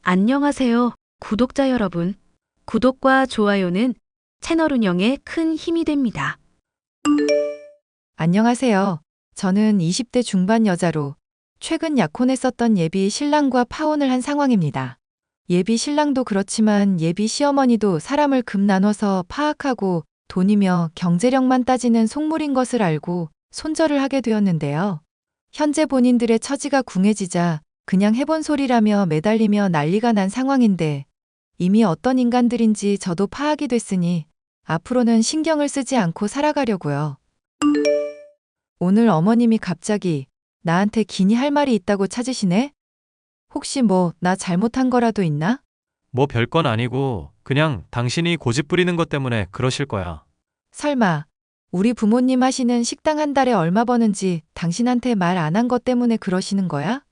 안녕하세요, 구독자 여러분. 구독과 좋아요는 채널 운영에 큰 힘이 됩니다. 안녕하세요. 저는 20대 중반 여자로 최근 약혼했었던 예비 신랑과 파혼을 한 상황입니다. 예비 신랑도 그렇지만 예비 시어머니도 사람을 급 나눠서 파악하고 돈이며 경제력만 따지는 속물인 것을 알고 손절을 하게 되었는데요. 현재 본인들의 처지가 궁해지자 그냥 해본 소리라며 매달리며 난리가 난 상황인데 이미 어떤 인간들인지 저도 파악이 됐으니 앞으로는 신경을 쓰지 않고 살아가려고요. 오늘 어머님이 갑자기 나한테 기니 할 말이 있다고 찾으시네? 혹시 나 잘못한 거라도 있나? 뭐 별건 아니고 그냥 당신이 고집 부리는 것 때문에 그러실 거야. 설마 우리 부모님 하시는 식당 한 달에 얼마 버는지 당신한테 말 안 한 것 때문에 그러시는 거야?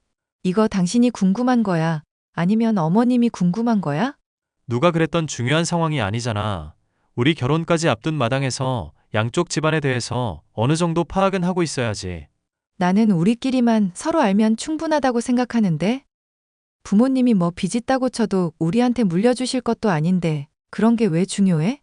이거 당신이 궁금한 거야? 아니면 어머님이 궁금한 거야? 누가 그랬던 중요한 상황이 아니잖아. 우리 결혼까지 앞둔 마당에서 양쪽 집안에 대해서 어느 정도 파악은 하고 있어야지. 나는 우리끼리만 서로 알면 충분하다고 생각하는데? 부모님이 빚 있다고 쳐도 우리한테 물려주실 것도 아닌데 그런 게 왜 중요해?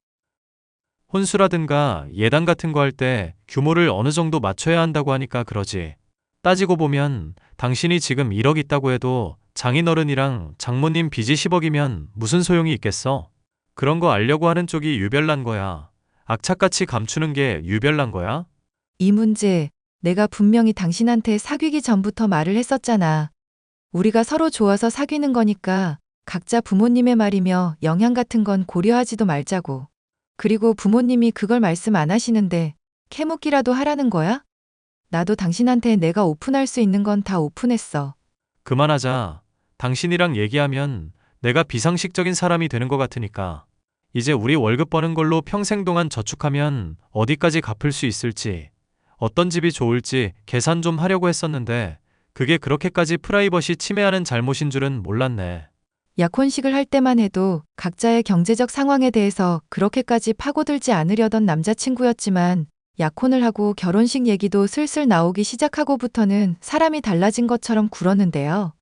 혼수라든가 예단 같은 거 할 때 규모를 어느 정도 맞춰야 한다고 하니까 그러지. 따지고 보면 당신이 지금 1억 있다고 해도 장인어른이랑 장모님 빚이 10억이면 무슨 소용이 있겠어? 그런 거 알려고 하는 쪽이 유별난 거야. 악착같이 감추는 게 유별난 거야? 이 문제 내가 분명히 당신한테 사귀기 전부터 말을 했었잖아. 우리가 서로 좋아서 사귀는 거니까 각자 부모님의 말이며 영향 같은 건 고려하지도 말자고. 그리고 부모님이 그걸 말씀 안 하시는데 캐묻기라도 하라는 거야? 나도 당신한테 내가 오픈할 수 있는 건 다 오픈했어. 그만하자. 당신이랑 얘기하면 내가 비상식적인 사람이 되는 것 같으니까. 이제 우리 월급 버는 걸로 평생 동안 저축하면 어디까지 갚을 수 있을지, 어떤 집이 좋을지 계산 좀 하려고 했었는데 그게 그렇게까지 프라이버시 침해하는 잘못인 줄은 몰랐네. 약혼식을 할 때만 해도 각자의 경제적 상황에 대해서 그렇게까지 파고들지 않으려던 남자친구였지만 약혼을 하고 결혼식 얘기도 슬슬 나오기 시작하고부터는 사람이 달라진 것처럼 굴었는데요.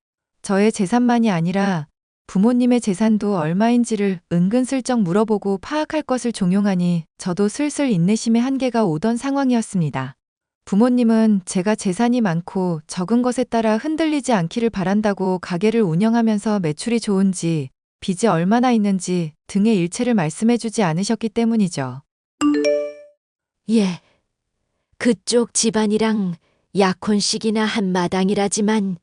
저의 재산만이 아니라 부모님의 재산도 얼마인지를 은근슬쩍 물어보고 파악할 것을 종용하니 저도 슬슬 인내심의 한계가 오던 상황이었습니다. 부모님은 제가 재산이 많고 적은 것에 따라 흔들리지 않기를 바란다고 가게를 운영하면서 매출이 좋은지, 빚이 얼마나 있는지 등의 일체를 말씀해주지 않으셨기 때문이죠. 예, 그쪽 집안이랑 약혼식이나 한 마당이라지만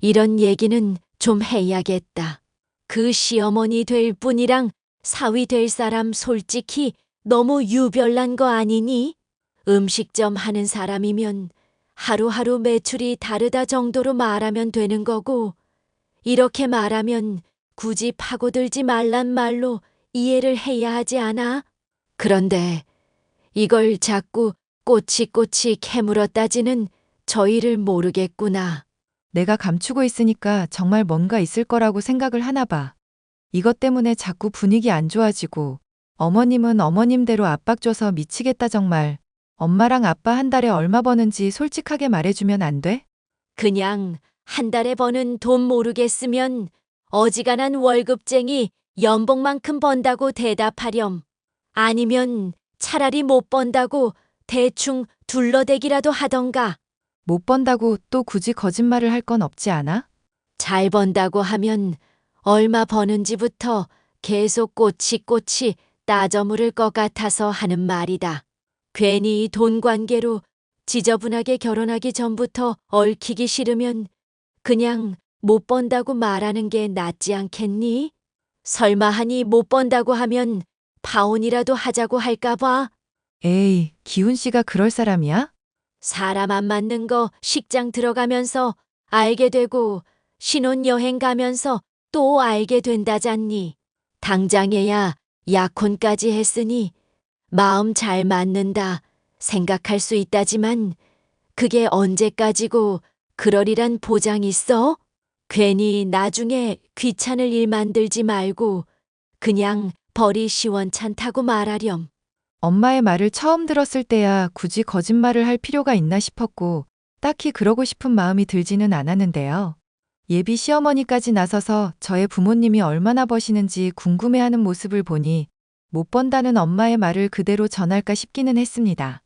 이런 얘기는 좀 해야겠다. 그 시어머니 될 분이랑 사위 될 사람 솔직히 너무 유별난 거 아니니? 음식점 하는 사람이면 하루하루 매출이 다르다 정도로 말하면 되는 거고, 이렇게 말하면 굳이 파고들지 말란 말로 이해를 해야 하지 않아? 그런데 이걸 자꾸 꼬치꼬치 캐물어 따지는 저희를 모르겠구나. 내가 감추고 있으니까 정말 뭔가 있을 거라고 생각을 하나 봐. 이것 때문에 자꾸 분위기 안 좋아지고 어머님은 어머님대로 압박 줘서 미치겠다 정말. 엄마랑 아빠 한 달에 얼마 버는지 솔직하게 말해주면 안 돼? 그냥 한 달에 버는 돈 모르겠으면 어지간한 월급쟁이 연봉만큼 번다고 대답하렴. 아니면 차라리 못 번다고 대충 둘러대기라도 하던가. 못 번다고 또 굳이 거짓말을 할 건 없지 않아? 잘 번다고 하면 얼마 버는지부터 계속 꼬치꼬치 따져 물을 것 같아서 하는 말이다. 괜히 돈 관계로 지저분하게 결혼하기 전부터 얽히기 싫으면 그냥 못 번다고 말하는 게 낫지 않겠니? 설마 하니 못 번다고 하면 파혼이라도 하자고 할까 봐. 에이, 기훈 씨가 그럴 사람이야? 사람 안 맞는 거 식장 들어가면서 알게 되고 신혼여행 가면서 또 알게 된다잖니. 당장에야 약혼까지 했으니 마음 잘 맞는다 생각할 수 있다지만 그게 언제까지고 그러리란 보장 있어? 괜히 나중에 귀찮을 일 만들지 말고 그냥 벌이 시원찮다고 말하렴. 엄마의 말을 처음 들었을 때야 굳이 거짓말을 할 필요가 있나 싶었고 딱히 그러고 싶은 마음이 들지는 않았는데요. 예비 시어머니까지 나서서 저의 부모님이 얼마나 버시는지 궁금해하는 모습을 보니 못 번다는 엄마의 말을 그대로 전할까 싶기는 했습니다.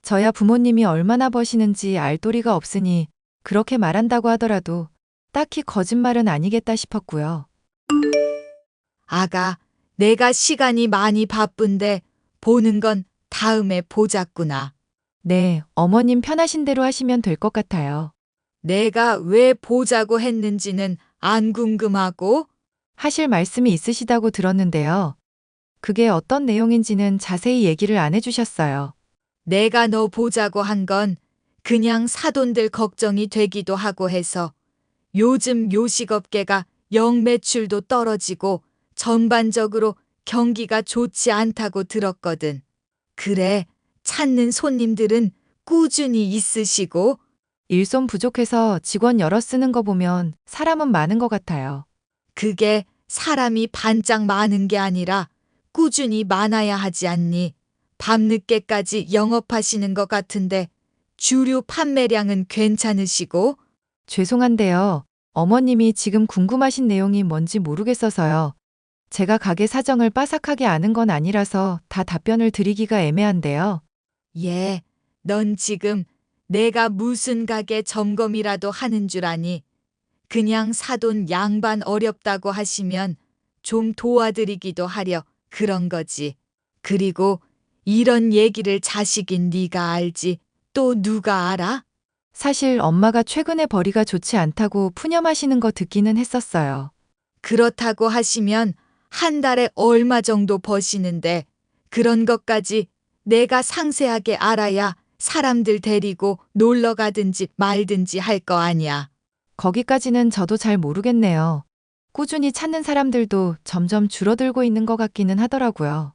저야 부모님이 얼마나 버시는지 알 도리가 없으니 그렇게 말한다고 하더라도 딱히 거짓말은 아니겠다 싶었고요. 아가, 내가 시간이 많이 바쁜데 보는 건 다음에 보자꾸나. 네, 어머님 편하신 대로 하시면 될 것 같아요. 내가 왜 보자고 했는지는 안 궁금하고? 하실 말씀이 있으시다고 들었는데요. 그게 어떤 내용인지는 자세히 얘기를 안 해주셨어요. 내가 너 보자고 한 건 그냥 사돈들 걱정이 되기도 하고 해서 요즘 요식업계가 영 매출도 떨어지고 전반적으로 경기가 좋지 않다고 들었거든. 그래, 찾는 손님들은 꾸준히 있으시고 일손 부족해서 직원 여러 쓰는 거 보면 사람은 많은 것 같아요. 그게 사람이 반짝 많은 게 아니라 꾸준히 많아야 하지 않니? 밤늦게까지 영업하시는 것 같은데 주류 판매량은 괜찮으시고? 죄송한데요. 어머님이 지금 궁금하신 내용이 뭔지 모르겠어서요. 제가 가게 사정을 빠삭하게 아는 건 아니라서 다 답변을 드리기가 애매한데요. 예, 넌 지금 내가 무슨 가게 점검이라도 하는 줄 아니? 그냥 사돈 양반 어렵다고 하시면 좀 도와드리기도 하려 그런 거지. 그리고 이런 얘기를 자식인 네가 알지 또 누가 알아? 사실 엄마가 최근에 벌이가 좋지 않다고 푸념하시는 거 듣기는 했었어요. 그렇다고 하시면 한 달에 얼마 정도 버시는데 그런 것까지 내가 상세하게 알아야 사람들 데리고 놀러 가든지 말든지 할 거 아니야. 거기까지는 저도 잘 모르겠네요. 꾸준히 찾는 사람들도 점점 줄어들고 있는 것 같기는 하더라고요.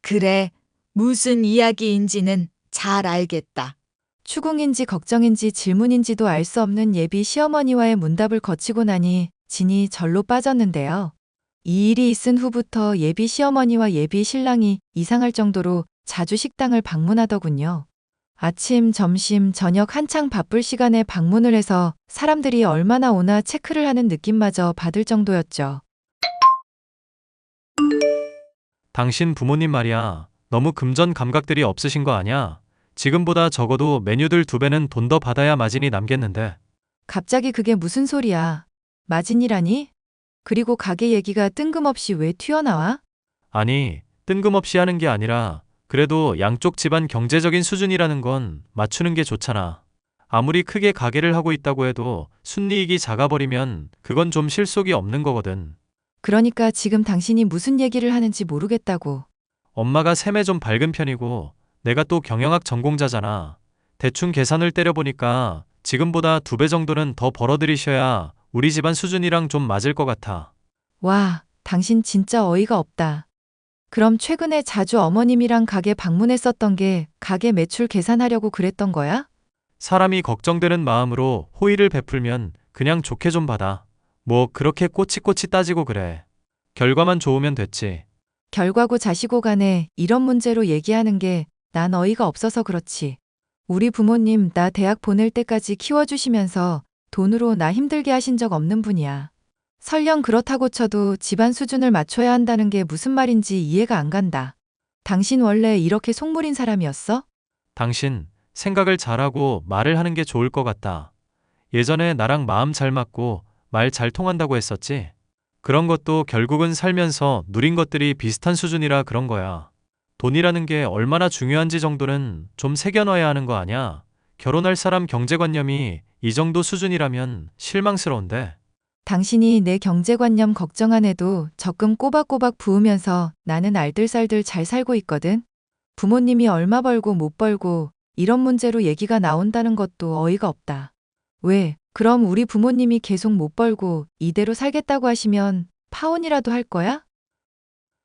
그래, 무슨 이야기인지는 잘 알겠다. 추궁인지 걱정인지 질문인지도 알 수 없는 예비 시어머니와의 문답을 거치고 나니 진이 절로 빠졌는데요. 이 일이 있은 후부터 예비 시어머니와 예비 신랑이 이상할 정도로 자주 식당을 방문하더군요. 아침, 점심, 저녁 한창 바쁠 시간에 방문을 해서 사람들이 얼마나 오나 체크를 하는 느낌마저 받을 정도였죠. 당신 부모님 말이야. 너무 금전 감각들이 없으신 거 아냐? 지금보다 적어도 메뉴들 2배는 돈 더 받아야 마진이 남겠는데. 갑자기 그게 무슨 소리야? 마진이라니? 그리고 가게 얘기가 뜬금없이 왜 튀어나와? 아니, 뜬금없이 하는 게 아니라 그래도 양쪽 집안 경제적인 수준이라는 건 맞추는 게 좋잖아. 아무리 크게 가게를 하고 있다고 해도 순이익이 작아버리면 그건 좀 실속이 없는 거거든. 그러니까 지금 당신이 무슨 얘기를 하는지 모르겠다고. 엄마가 셈에 좀 밝은 편이고 내가 또 경영학 전공자잖아. 대충 계산을 때려보니까 지금보다 2배 정도는 더 벌어들이셔야 우리 집안 수준이랑 좀 맞을 것 같아. 와, 당신 진짜 어이가 없다. 그럼 최근에 자주 어머님이랑 가게 방문했었던 게 가게 매출 계산하려고 그랬던 거야? 사람이 걱정되는 마음으로 호의를 베풀면 그냥 좋게 좀 받아. 뭐 그렇게 꼬치꼬치 따지고 그래. 결과만 좋으면 됐지. 결과고 자시고 간에 이런 문제로 얘기하는 게 난 어이가 없어서 그렇지. 우리 부모님 나 대학 보낼 때까지 키워주시면서 돈으로 나 힘들게 하신 적 없는 분이야. 설령 그렇다고 쳐도 집안 수준을 맞춰야 한다는 게 무슨 말인지 이해가 안 간다. 당신 원래 이렇게 속물인 사람이었어? 당신 생각을 잘하고 말을 하는 게 좋을 것 같다. 예전에 나랑 마음 잘 맞고 말 잘 통한다고 했었지? 그런 것도 결국은 살면서 누린 것들이 비슷한 수준이라 그런 거야. 돈이라는 게 얼마나 중요한지 정도는 좀 새겨놔야 하는 거 아냐? 결혼할 사람 경제관념이 이 정도 수준이라면 실망스러운데. 당신이 내 경제관념 걱정 안 해도 적금 꼬박꼬박 부으면서 나는 알뜰살뜰 잘 살고 있거든. 부모님이 얼마 벌고 못 벌고 이런 문제로 얘기가 나온다는 것도 어이가 없다. 왜? 그럼 우리 부모님이 계속 못 벌고 이대로 살겠다고 하시면 파혼이라도 할 거야?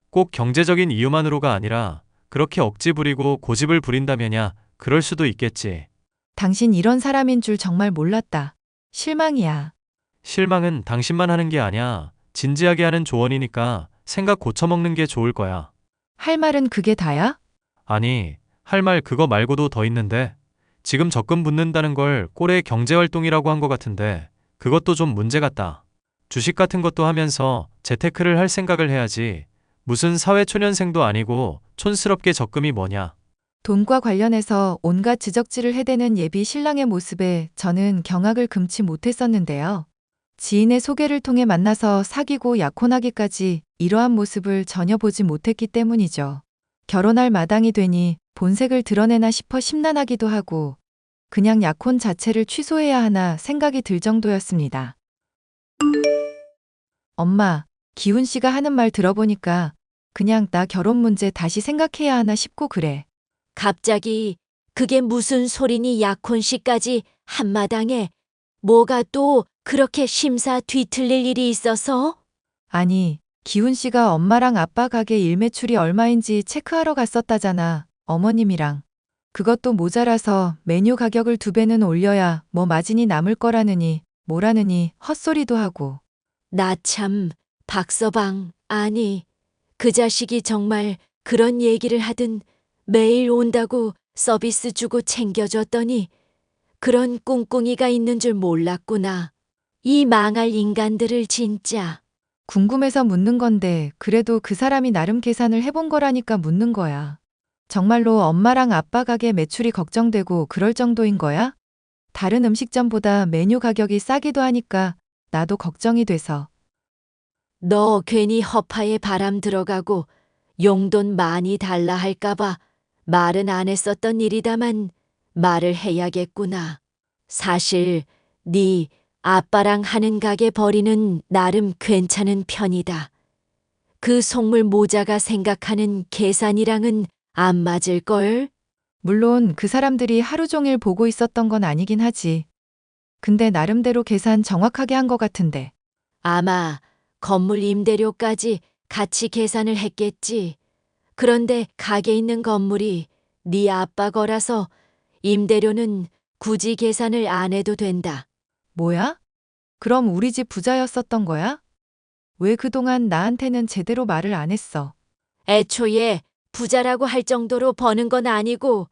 꼭 경제적인 이유만으로가 아니라 그렇게 억지 부리고 고집을 부린다면야 그럴 수도 있겠지. 당신 이런 사람인 줄 정말 몰랐다. 실망이야. 실망은 당신만 하는 게 아니야. 진지하게 하는 조언이니까 생각 고쳐먹는 게 좋을 거야. 할 말은 그게 다야? 아니, 할 말 그거 말고도 더 있는데 지금 적금 붓는다는 걸 꼴의 경제활동이라고 한 것 같은데 그것도 좀 문제 같다. 주식 같은 것도 하면서 재테크를 할 생각을 해야지. 무슨 사회초년생도 아니고 촌스럽게 적금이 뭐냐. 돈과 관련해서 온갖 지적질을 해대는 예비 신랑의 모습에 저는 경악을 금치 못했었는데요. 지인의 소개를 통해 만나서 사귀고 약혼하기까지 이러한 모습을 전혀 보지 못했기 때문이죠. 결혼할 마당이 되니 본색을 드러내나 싶어 심란하기도 하고 그냥 약혼 자체를 취소해야 하나 생각이 들 정도였습니다. 엄마, 기훈 씨가 하는 말 들어보니까 그냥 나 결혼 문제 다시 생각해야 하나 싶고 그래. 갑자기 그게 무슨 소리니 약혼식까지 한마당에 뭐가 또 그렇게 심사 뒤틀릴 일이 있어서? 아니, 기훈 씨가 엄마랑 아빠 가게 일매출이 얼마인지 체크하러 갔었다잖아, 어머님이랑. 그것도 모자라서 메뉴 가격을 2배는 올려야 뭐 마진이 남을 거라느니 뭐라느니 헛소리도 하고. 나 참, 박서방, 아니, 그 자식이 정말 그런 얘기를 하든 매일 온다고 서비스 주고 챙겨줬더니 그런 꿍꿍이가 있는 줄 몰랐구나. 이 망할 인간들을 진짜. 궁금해서 묻는 건데 그래도 그 사람이 나름 계산을 해본 거라니까 묻는 거야. 정말로 엄마랑 아빠 가게 매출이 걱정되고 그럴 정도인 거야? 다른 음식점보다 메뉴 가격이 싸기도 하니까 나도 걱정이 돼서. 너 괜히 허파에 바람 들어가고 용돈 많이 달라 할까봐 말은 안 했었던 일이다만 말을 해야겠구나. 사실 네 아빠랑 하는 가게 벌이는 나름 괜찮은 편이다. 그 속물 모자가 생각하는 계산이랑은 안 맞을걸? 물론 그 사람들이 하루 종일 보고 있었던 건 아니긴 하지. 근데 나름대로 계산 정확하게 한 것 같은데. 아마 건물 임대료까지 같이 계산을 했겠지. 그런데 가게 있는 건물이 네 아빠 거라서 임대료는 굳이 계산을 안 해도 된다. 뭐야? 그럼 우리 집 부자였었던 거야? 왜 그동안 나한테는 제대로 말을 안 했어? 애초에 부자라고 할 정도로 버는 건 아니고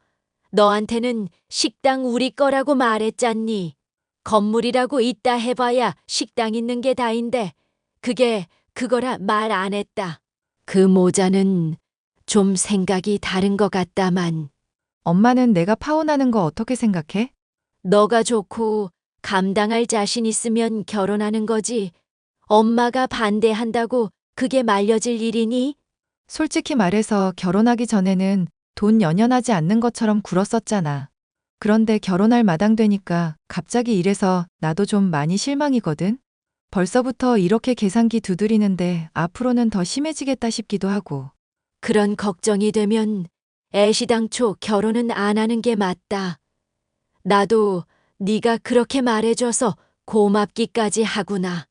너한테는 식당 우리 거라고 말했잖니. 건물이라고 있다 해봐야 식당 있는 게 다인데 그게 그거라 말 안 했다. 그 모자는 좀 생각이 다른 것 같다만 엄마는 내가 파혼하는 거 어떻게 생각해? 너가 좋고 감당할 자신 있으면 결혼하는 거지. 엄마가 반대한다고 그게 말려질 일이니? 솔직히 말해서 결혼하기 전에는 돈 연연하지 않는 것처럼 굴었었잖아. 그런데 결혼할 마당 되니까 갑자기 이래서 나도 좀 많이 실망이거든. 벌써부터 이렇게 계산기 두드리는데 앞으로는 더 심해지겠다 싶기도 하고. 그런 걱정이 되면 애시당초 결혼은 안 하는 게 맞다. 나도 네가 그렇게 말해줘서 고맙기까지 하구나.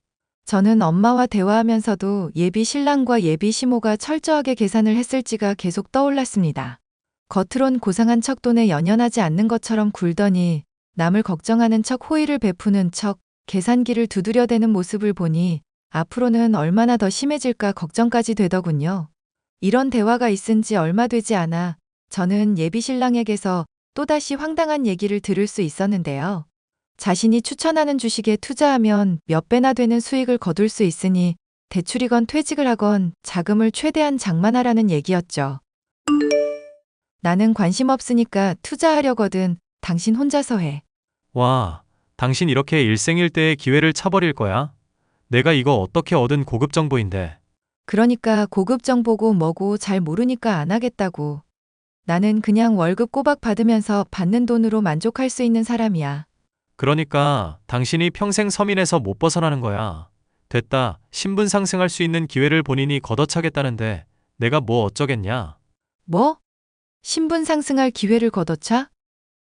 저는 엄마와 대화하면서도 예비 신랑과 예비 시모가 철저하게 계산을 했을지가 계속 떠올랐습니다. 겉으론 고상한 척 돈에 연연하지 않는 것처럼 굴더니 남을 걱정하는 척 호의를 베푸는 척 계산기를 두드려대는 모습을 보니 앞으로는 얼마나 더 심해질까 걱정까지 되더군요. 이런 대화가 있은 지 얼마 되지 않아 저는 예비 신랑에게서 또다시 황당한 얘기를 들을 수 있었는데요. 자신이 추천하는 주식에 투자하면 몇 배나 되는 수익을 거둘 수 있으니 대출이건 퇴직을 하건 자금을 최대한 장만하라는 얘기였죠. 나는 관심 없으니까 투자하려거든. 당신 혼자서 해. 와, 당신 이렇게 일생일대의 기회를 차버릴 거야? 내가 이거 어떻게 얻은 고급 정보인데. 그러니까 고급 정보고 뭐고 잘 모르니까 안 하겠다고. 나는 그냥 월급 꼬박 받으면서 받는 돈으로 만족할 수 있는 사람이야. 그러니까 당신이 평생 서민에서 못 벗어나는 거야. 됐다. 신분 상승할 수 있는 기회를 본인이 걷어차겠다는데 내가 뭐 어쩌겠냐. 뭐? 신분 상승할 기회를 걷어차?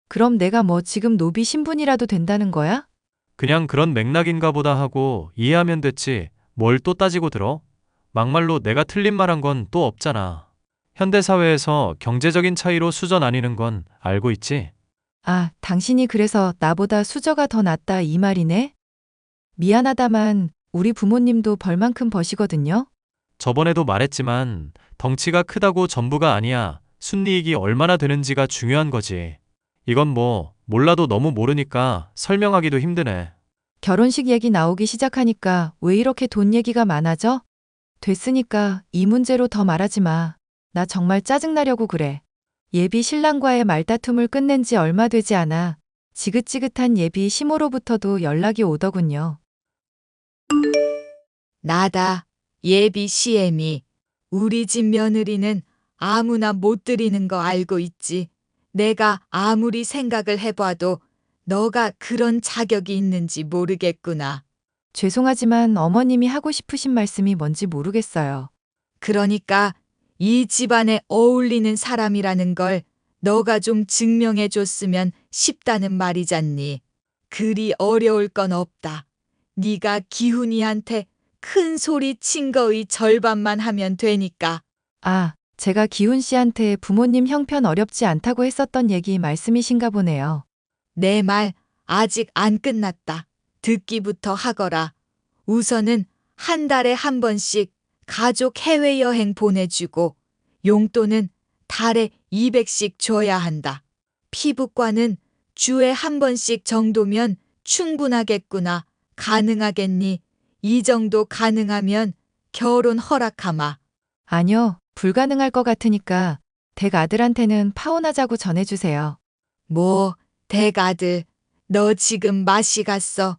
그럼 내가 뭐 지금 노비 신분이라도 된다는 거야? 그냥 그런 맥락인가 보다 하고 이해하면 됐지. 뭘 또 따지고 들어? 막말로 내가 틀린 말한 건 또 없잖아. 현대사회에서 경제적인 차이로 수저 나뉘는 건 알고 있지? 아, 당신이 그래서 나보다 수저가 더 낫다 이 말이네? 미안하다만 우리 부모님도 벌만큼 버시거든요? 저번에도 말했지만 덩치가 크다고 전부가 아니야. 순이익이 얼마나 되는지가 중요한 거지. 이건 뭐 몰라도 너무 모르니까 설명하기도 힘드네. 결혼식 얘기 나오기 시작하니까 왜 이렇게 돈 얘기가 많아져? 됐으니까 이 문제로 더 말하지 마. 나 정말 짜증나려고 그래. 예비 신랑과의 말다툼을 끝낸 지 얼마 되지 않아 지긋지긋한 예비 시모로부터도 연락이 오더군요. 나다. 예비 시엠이. 우리 집 며느리는 아무나 못 드리는 거 알고 있지. 내가 아무리 생각을 해봐도 너가 그런 자격이 있는지 모르겠구나. 죄송하지만 어머님이 하고 싶으신 말씀이 뭔지 모르겠어요. 그러니까 이 집안에 어울리는 사람이라는 걸 너가 좀 증명해 줬으면 싶다는 말이잖니. 그리 어려울 건 없다. 네가 기훈이한테 큰 소리 친 거의 절반만 하면 되니까. 아, 제가 기훈 씨한테 부모님 형편 어렵지 않다고 했었던 얘기 말씀이신가 보네요. 내 말 아직 안 끝났다. 듣기부터 하거라. 우선은 한 달에 한 번씩 가족 해외여행 보내주고 용돈은 달에 200씩 줘야 한다. 피부과는 주에 한 번씩 정도면 충분하겠구나. 가능하겠니? 이 정도 가능하면 결혼 허락하마. 아니요, 불가능할 것 같으니까 댁 아들한테는 파혼하자고 전해주세요. 뭐, 댁아들, 너 지금 맛이 갔어.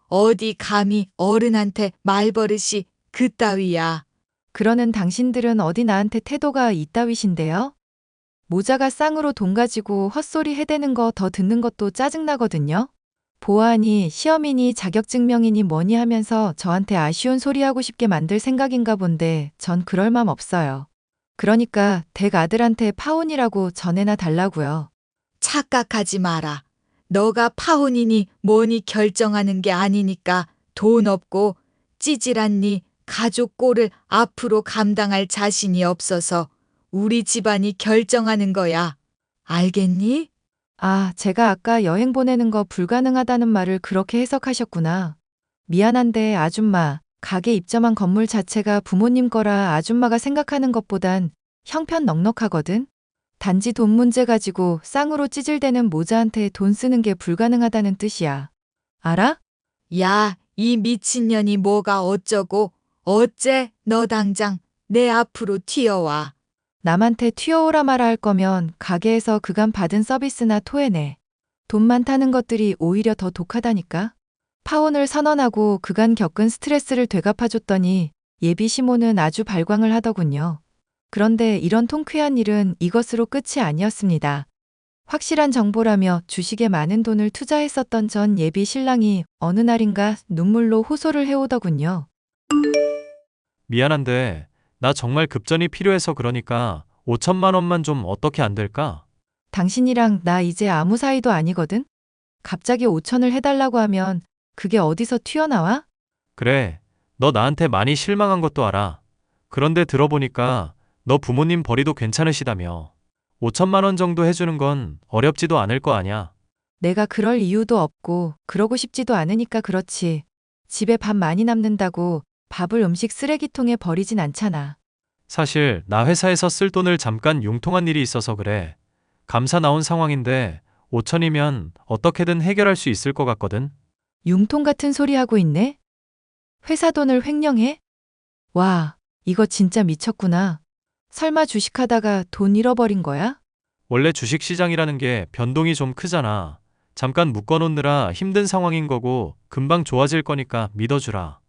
어디 감히 어른한테 말버릇이 그따위야. 그러는 당신들은 어디 나한테 태도가 이따위신데요? 모자가 쌍으로 돈 가지고 헛소리 해대는 거 더 듣는 것도 짜증나거든요. 보아하니 시험이니 자격증명이니 뭐니 하면서 저한테 아쉬운 소리 하고 싶게 만들 생각인가 본데 전 그럴 맘 없어요. 그러니까 댁 아들한테 파혼이라고 전해나 달라고요. 착각하지 마라. 너가 파혼이니 뭐니 결정하는 게 아니니까 돈 없고 찌질한 네 가족 꼴을 앞으로 감당할 자신이 없어서 우리 집안이 결정하는 거야. 알겠니? 아, 제가 아까 여행 보내는 거 불가능하다는 말을 그렇게 해석하셨구나. 미안한데 아줌마, 가게 입점한 건물 자체가 부모님 거라 아줌마가 생각하는 것보단 형편 넉넉하거든? 단지 돈 문제 가지고 쌍으로 찌질대는 모자한테 돈 쓰는 게 불가능하다는 뜻이야. 알아? 야, 이 미친년이 뭐가 어쩌고 어째 너 당장 내 앞으로 튀어와. 남한테 튀어오라 말아 할 거면 가게에서 그간 받은 서비스나 토해내. 돈 많다는 것들이 오히려 더 독하다니까? 파혼을 선언하고 그간 겪은 스트레스를 되갚아줬더니 예비 시모는 아주 발광을 하더군요. 그런데 이런 통쾌한 일은 이것으로 끝이 아니었습니다. 확실한 정보라며 주식에 많은 돈을 투자했었던 전 예비 신랑이 어느 날인가 눈물로 호소를 해오더군요. 미안한데 나 정말 급전이 필요해서 그러니까 5천만 원만 좀 어떻게 안 될까? 당신이랑 나 이제 아무 사이도 아니거든? 갑자기 5천을 해달라고 하면 그게 어디서 튀어나와? 그래, 너 나한테 많이 실망한 것도 알아. 그런데 들어보니까 너 부모님 벌이도 괜찮으시다며. 5천만 원 정도 해주는 건 어렵지도 않을 거 아냐. 내가 그럴 이유도 없고 그러고 싶지도 않으니까 그렇지. 집에 밥 많이 남는다고 밥을 음식 쓰레기통에 버리진 않잖아. 사실 나 회사에서 쓸 돈을 잠깐 융통한 일이 있어서 그래. 감사 나온 상황인데 5천이면 어떻게든 해결할 수 있을 것 같거든. 융통 같은 소리 하고 있네? 회사 돈을 횡령해? 와, 이거 진짜 미쳤구나. 설마 주식하다가 돈 잃어버린 거야? 원래 주식시장이라는 게 변동이 좀 크잖아. 잠깐 묶어놓느라 힘든 상황인 거고 금방 좋아질 거니까 믿어주라.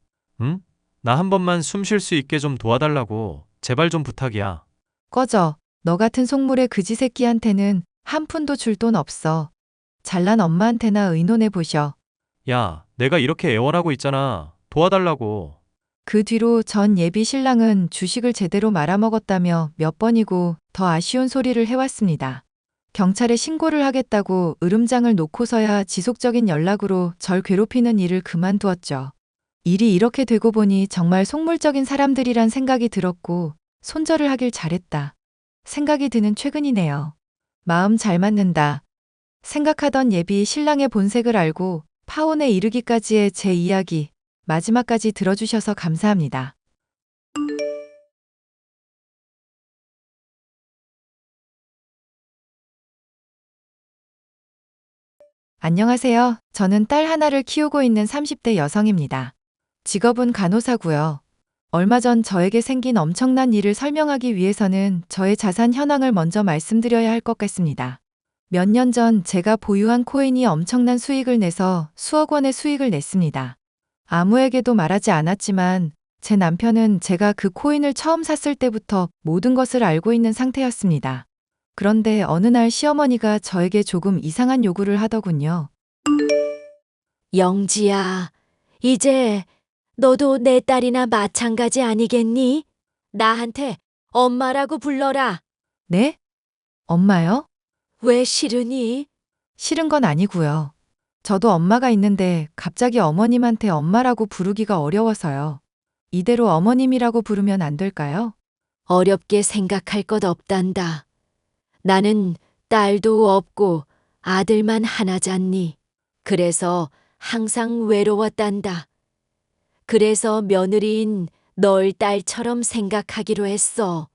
응? 나 한 번만 숨 쉴 수 있게 좀 도와달라고. 제발 좀 부탁이야. 꺼져. 너 같은 속물의 그지 새끼한테는 한 푼도 줄 돈 없어. 잘난 엄마한테나 의논해 보셔. 야, 내가 이렇게 애원하고 있잖아. 도와달라고. 그 뒤로 전 예비 신랑은 주식을 제대로 말아먹었다며 몇 번이고 더 아쉬운 소리를 해왔습니다. 경찰에 신고를 하겠다고 으름장을 놓고서야 지속적인 연락으로 절 괴롭히는 일을 그만두었죠. 일이 이렇게 되고 보니 정말 속물적인 사람들이란 생각이 들었고 손절을 하길 잘했다. 생각이 드는 최근이네요. 마음 잘 맞는다. 생각하던 예비 신랑의 본색을 알고 파혼에 이르기까지의 제 이야기 마지막까지 들어주셔서 감사합니다. 안녕하세요. 저는 딸 하나를 키우고 있는 30대 여성입니다. 직업은 간호사고요. 얼마 전 저에게 생긴 엄청난 일을 설명하기 위해서는 저의 자산 현황을 먼저 말씀드려야 할 것 같습니다. 몇 년 전 제가 보유한 코인이 엄청난 수익을 내서 수억 원의 수익을 냈습니다. 아무에게도 말하지 않았지만 제 남편은 제가 그 코인을 처음 샀을 때부터 모든 것을 알고 있는 상태였습니다. 그런데 어느 날 시어머니가 저에게 조금 이상한 요구를 하더군요. 영지야, 이제 너도 내 딸이나 마찬가지 아니겠니? 나한테 엄마라고 불러라. 네? 엄마요? 왜 싫으니? 싫은 건 아니고요. 저도 엄마가 있는데 갑자기 어머님한테 엄마라고 부르기가 어려워서요. 이대로 어머님이라고 부르면 안 될까요? 어렵게 생각할 것 없단다. 나는 딸도 없고 아들만 하나잖니. 그래서 항상 외로웠단다. 그래서 며느리인 널 딸처럼 생각하기로 했어.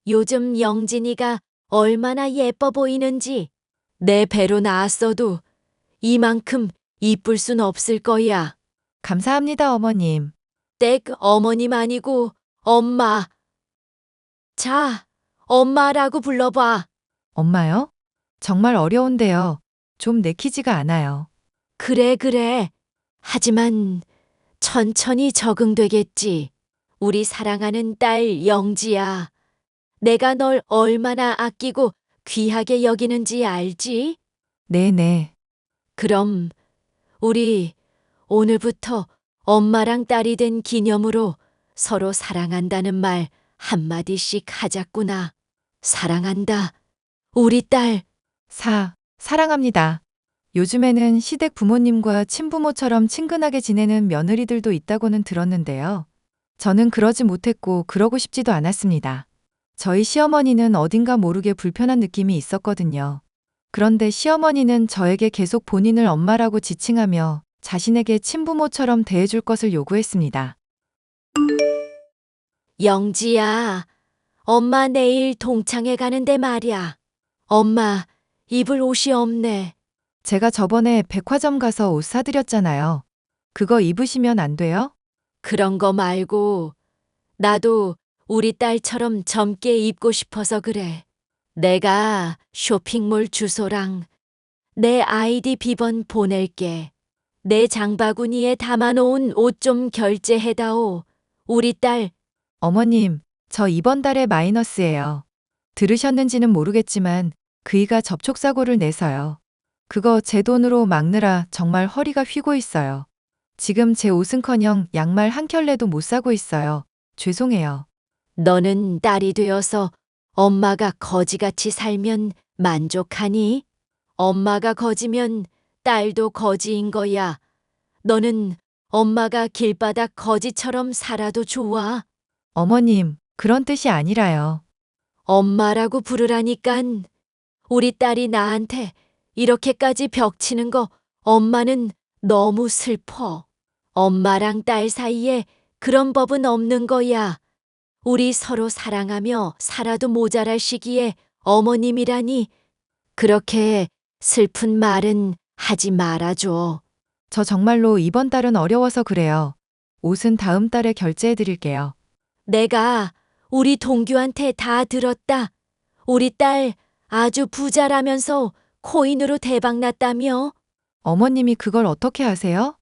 요즘 영진이가 얼마나 예뻐 보이는지. 내 배로 나왔어도 이만큼 이쁠 순 없을 거야. 감사합니다, 어머님. 댁 어머님 아니고 엄마. 자, 엄마라고 불러봐. 엄마요? 정말 어려운데요. 좀 내키지가 않아요. 그래. 하지만 천천히 적응되겠지. 우리 사랑하는 딸 영지야. 내가 널 얼마나 아끼고 귀하게 여기는지 알지? 네네. 그럼 우리 오늘부터 엄마랑 딸이 된 기념으로 서로 사랑한다는 말 한마디씩 하자꾸나. 사랑한다. 우리 딸. 사랑합니다. 요즘에는 시댁 부모님과 친부모처럼 친근하게 지내는 며느리들도 있다고는 들었는데요. 저는 그러지 못했고 그러고 싶지도 않았습니다. 저희 시어머니는 어딘가 모르게 불편한 느낌이 있었거든요. 그런데 시어머니는 저에게 계속 본인을 엄마라고 지칭하며 자신에게 친부모처럼 대해줄 것을 요구했습니다. 영지야, 엄마 내일 동창회 가는데 말이야. 엄마, 입을 옷이 없네. 제가 저번에 백화점 가서 옷 사드렸잖아요. 그거 입으시면 안 돼요? 그런 거 말고 나도 우리 딸처럼 젊게 입고 싶어서 그래. 내가 쇼핑몰 주소랑 내 아이디 비번 보낼게. 내 장바구니에 담아놓은 옷 좀 결제해다오. 우리 딸. 어머님, 저 이번 달에 마이너스예요. 들으셨는지는 모르겠지만 그이가 접촉사고를 내서요. 그거 제 돈으로 막느라 정말 허리가 휘고 있어요. 지금 제 옷은커녕 양말 한 켤레도 못 사고 있어요. 죄송해요. 너는 딸이 되어서 엄마가 거지같이 살면 만족하니? 엄마가 거지면 딸도 거지인 거야. 너는 엄마가 길바닥 거지처럼 살아도 좋아. 어머님, 그런 뜻이 아니라요. 엄마라고 부르라니깐. 우리 딸이 나한테 이렇게까지 벽치는 거 엄마는 너무 슬퍼. 엄마랑 딸 사이에 그런 법은 없는 거야. 우리 서로 사랑하며 살아도 모자랄 시기에 어머님이라니. 그렇게 슬픈 말은 하지 말아줘. 저 정말로 이번 달은 어려워서 그래요. 옷은 다음 달에 결제해 드릴게요. 내가 우리 동규한테 다 들었다. 우리 딸 아주 부자라면서 코인으로 대박났다며? 어머님이 그걸 어떻게 아세요?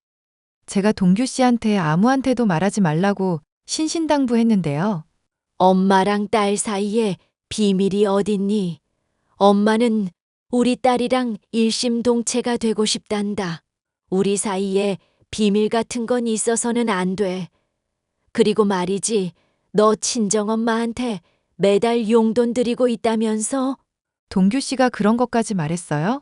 제가 동규 씨한테 아무한테도 말하지 말라고 신신당부했는데요. 엄마랑 딸 사이에 비밀이 어딨니? 엄마는 우리 딸이랑 일심동체가 되고 싶단다. 우리 사이에 비밀 같은 건 있어서는 안 돼. 그리고 말이지, 너 친정엄마한테 매달 용돈 드리고 있다면서? 동규 씨가 그런 것까지 말했어요?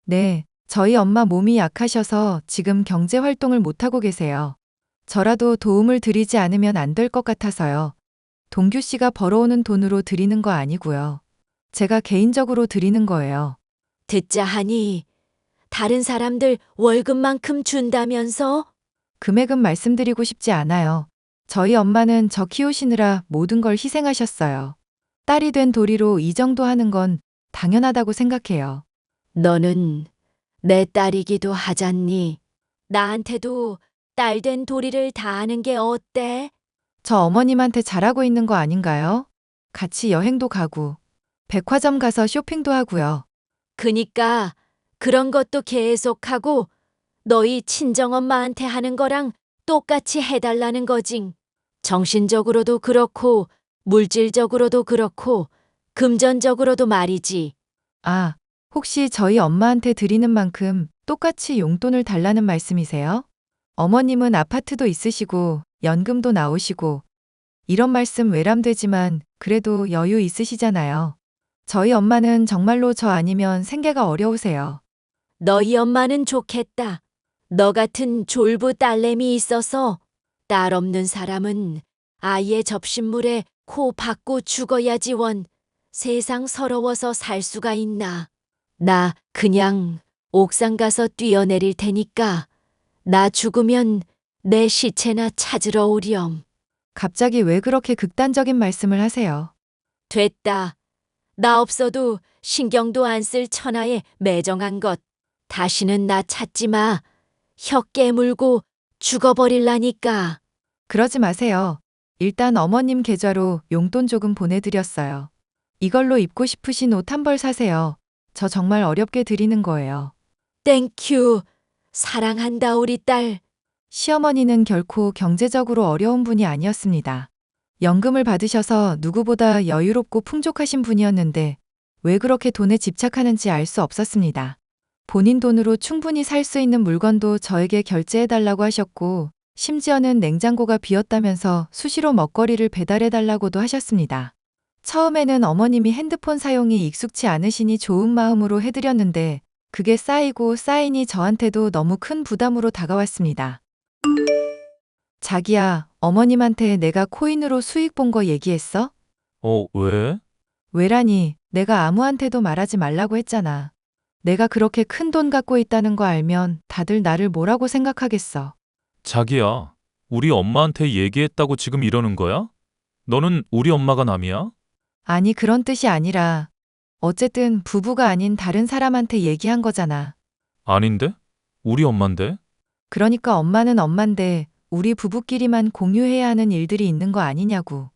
네. 저희 엄마 몸이 약하셔서 지금 경제 활동을 못하고 계세요. 저라도 도움을 드리지 않으면 안 될 것 같아서요. 동규 씨가 벌어오는 돈으로 드리는 거 아니고요. 제가 개인적으로 드리는 거예요. 듣자 하니 다른 사람들 월급만큼 준다면서? 금액은 말씀드리고 싶지 않아요. 저희 엄마는 저 키우시느라 모든 걸 희생하셨어요. 딸이 된 도리로 이 정도 하는 건 당연하다고 생각해요. 너는 내 딸이기도 하잖니. 나한테도 딸 된 도리를 다하는 게 어때? 저 어머님한테 잘하고 있는 거 아닌가요? 같이 여행도 가고, 백화점 가서 쇼핑도 하고요. 그니까 그런 것도 계속하고 너희 친정엄마한테 하는 거랑 똑같이 해달라는 거징. 정신적으로도 그렇고 물질적으로도 그렇고 금전적으로도 말이지. 아, 혹시 저희 엄마한테 드리는 만큼 똑같이 용돈을 달라는 말씀이세요? 어머님은 아파트도 있으시고 연금도 나오시고 이런 말씀 외람되지만 그래도 여유 있으시잖아요. 저희 엄마는 정말로 저 아니면 생계가 어려우세요. 너희 엄마는 좋겠다. 너 같은 졸부 딸내미 있어서 딸 없는 사람은 아이의 접신물에 코 박고 죽어야지 원. 세상 서러워서 살 수가 있나. 나 그냥 옥상 가서 뛰어내릴 테니까 나 죽으면 내 시체나 찾으러 오렴. 갑자기 왜 그렇게 극단적인 말씀을 하세요? 됐다. 나 없어도 신경도 안 쓸 천하에 매정한 것. 다시는 나 찾지 마. 혀 깨물고 죽어버릴라니까. 그러지 마세요. 일단 어머님 계좌로 용돈 조금 보내드렸어요. 이걸로 입고 싶으신 옷 한 벌 사세요. 저 정말 어렵게 드리는 거예요. 땡큐. 사랑한다 우리 딸. 시어머니는 결코 경제적으로 어려운 분이 아니었습니다. 연금을 받으셔서 누구보다 여유롭고 풍족하신 분이었는데 왜 그렇게 돈에 집착하는지 알 수 없었습니다. 본인 돈으로 충분히 살 수 있는 물건도 저에게 결제해달라고 하셨고 심지어는 냉장고가 비었다면서 수시로 먹거리를 배달해달라고도 하셨습니다. 처음에는 어머님이 핸드폰 사용이 익숙치 않으시니 좋은 마음으로 해드렸는데 그게 쌓이고 쌓이니 저한테도 너무 큰 부담으로 다가왔습니다. 자기야, 어머님한테 내가 코인으로 수익 본 거 얘기했어? 왜? 왜라니, 내가 아무한테도 말하지 말라고 했잖아. 내가 그렇게 큰 돈 갖고 있다는 거 알면 다들 나를 뭐라고 생각하겠어. 자기야, 우리 엄마한테 얘기했다고 지금 이러는 거야? 너는 우리 엄마가 남이야? 아니, 그런 뜻이 아니라 어쨌든 부부가 아닌 다른 사람한테 얘기한 거잖아. 아닌데? 우리 엄만데? 그러니까 엄마는 엄만데 우리 부부끼리만 공유해야 하는 일들이 있는 거 아니냐고.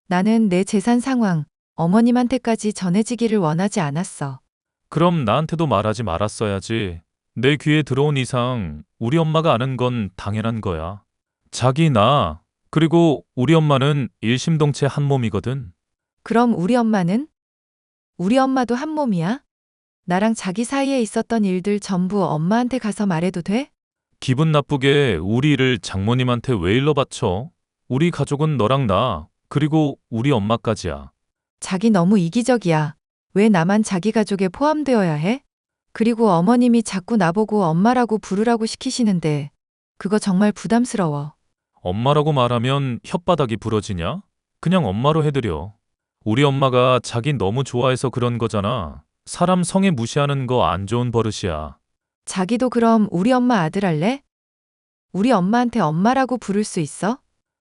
나는 내 재산 상황, 어머님한테까지 전해지기를 원하지 않았어. 그럼 나한테도 말하지 말았어야지. 내 귀에 들어온 이상 우리 엄마가 아는 건 당연한 거야. 자기, 나, 그리고 우리 엄마는 일심동체 한 몸이거든. 그럼 우리 엄마는? 우리 엄마도 한 몸이야? 나랑 자기 사이에 있었던 일들 전부 엄마한테 가서 말해도 돼? 기분 나쁘게 우리 일을 장모님한테 왜 일러 바쳐? 우리 가족은 너랑 나, 그리고 우리 엄마까지야. 자기 너무 이기적이야. 왜 나만 자기 가족에 포함되어야 해? 그리고 어머님이 자꾸 나보고 엄마라고 부르라고 시키시는데 그거 정말 부담스러워. 엄마라고 말하면 혓바닥이 부러지냐? 그냥 엄마로 해드려. 우리 엄마가 자기 너무 좋아해서 그런 거잖아. 사람 성에 무시하는 거 안 좋은 버릇이야. 자기도 그럼 우리 엄마 아들 할래? 우리 엄마한테 엄마라고 부를 수 있어?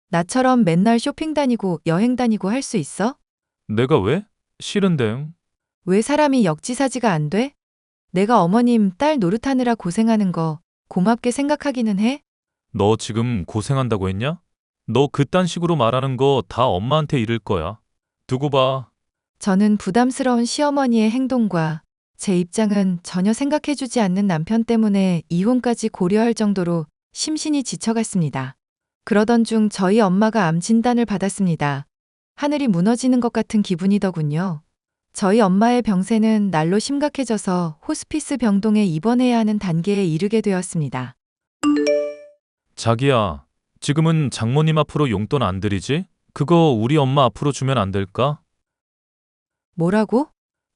나처럼 맨날 쇼핑 다니고 여행 다니고 할 수 있어? 내가 왜? 싫은데. 왜 사람이 역지사지가 안 돼? 내가 어머님 딸 노릇하느라 고생하는 거 고맙게 생각하기는 해? 너 지금 고생한다고 했냐? 너 그딴 식으로 말하는 거 다 엄마한테 이를 거야. 두고 봐. 저는 부담스러운 시어머니의 행동과 제 입장은 전혀 생각해주지 않는 남편 때문에 이혼까지 고려할 정도로 심신이 지쳐갔습니다. 그러던 중 저희 엄마가 암 진단을 받았습니다. 하늘이 무너지는 것 같은 기분이더군요. 저희 엄마의 병세는 날로 심각해져서 호스피스 병동에 입원해야 하는 단계에 이르게 되었습니다. 자기야, 지금은 장모님 앞으로 용돈 안 드리지? 그거 우리 엄마 앞으로 주면 안 될까? 뭐라고?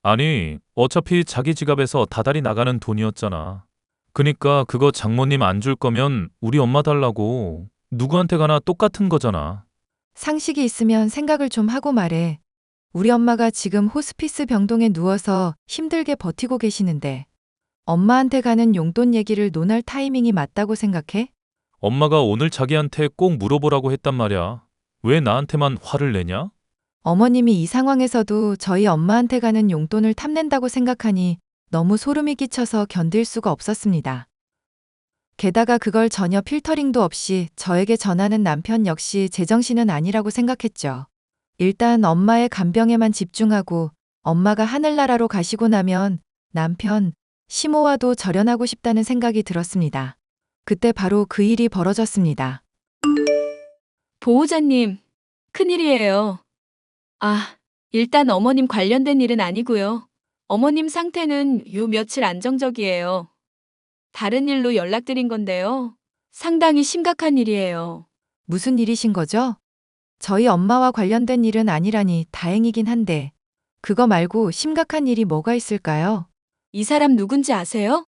아니, 어차피 자기 지갑에서 다달이 나가는 돈이었잖아. 그니까 그거 장모님 안 줄 거면 우리 엄마 달라고. 누구한테 가나 똑같은 거잖아. 상식이 있으면 생각을 좀 하고 말해. 우리 엄마가 지금 호스피스 병동에 누워서 힘들게 버티고 계시는데 엄마한테 가는 용돈 얘기를 논할 타이밍이 맞다고 생각해? 엄마가 오늘 자기한테 꼭 물어보라고 했단 말이야. 왜 나한테만 화를 내냐? 어머님이 이 상황에서도 저희 엄마한테 가는 용돈을 탐낸다고 생각하니 너무 소름이 끼쳐서 견딜 수가 없었습니다. 게다가 그걸 전혀 필터링도 없이 저에게 전하는 남편 역시 제정신은 아니라고 생각했죠. 일단 엄마의 간병에만 집중하고 엄마가 하늘나라로 가시고 나면 남편, 시모와도 절연하고 싶다는 생각이 들었습니다. 그때 바로 그 일이 벌어졌습니다. 보호자님, 큰일이에요. 아, 일단 어머님 관련된 일은 아니고요. 어머님 상태는 요 며칠 안정적이에요. 다른 일로 연락드린 건데요. 상당히 심각한 일이에요. 무슨 일이신 거죠? 저희 엄마와 관련된 일은 아니라니 다행이긴 한데, 그거 말고 심각한 일이 뭐가 있을까요? 이 사람 누군지 아세요?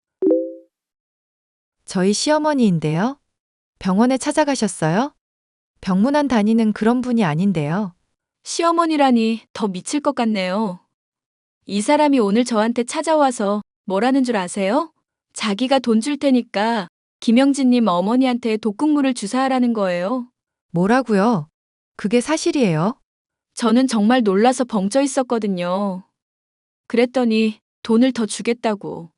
저희 시어머니인데요. 병원에 찾아가셨어요? 병문안 다니는 그런 분이 아닌데요. 시어머니라니 더 미칠 것 같네요. 이 사람이 오늘 저한테 찾아와서 뭐라는 줄 아세요? 자기가 돈 줄 테니까 김영진님 어머니한테 독극물을 주사하라는 거예요. 뭐라고요? 그게 사실이에요? 저는 정말 놀라서 벙쪄 있었거든요. 그랬더니 돈을 더 주겠다고.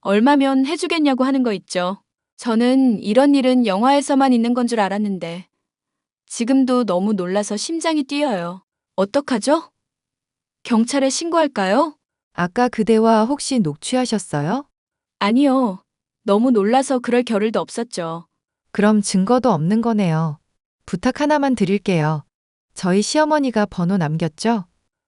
얼마면 해주겠냐고 하는 거 있죠. 저는 이런 일은 영화에서만 있는 건 줄 알았는데 지금도 너무 놀라서 심장이 뛰어요. 어떡하죠? 경찰에 신고할까요? 아까 그 대화 혹시 녹취하셨어요? 아니요. 너무 놀라서 그럴 겨를도 없었죠. 그럼 증거도 없는 거네요. 부탁 하나만 드릴게요. 저희 시어머니가 번호 남겼죠?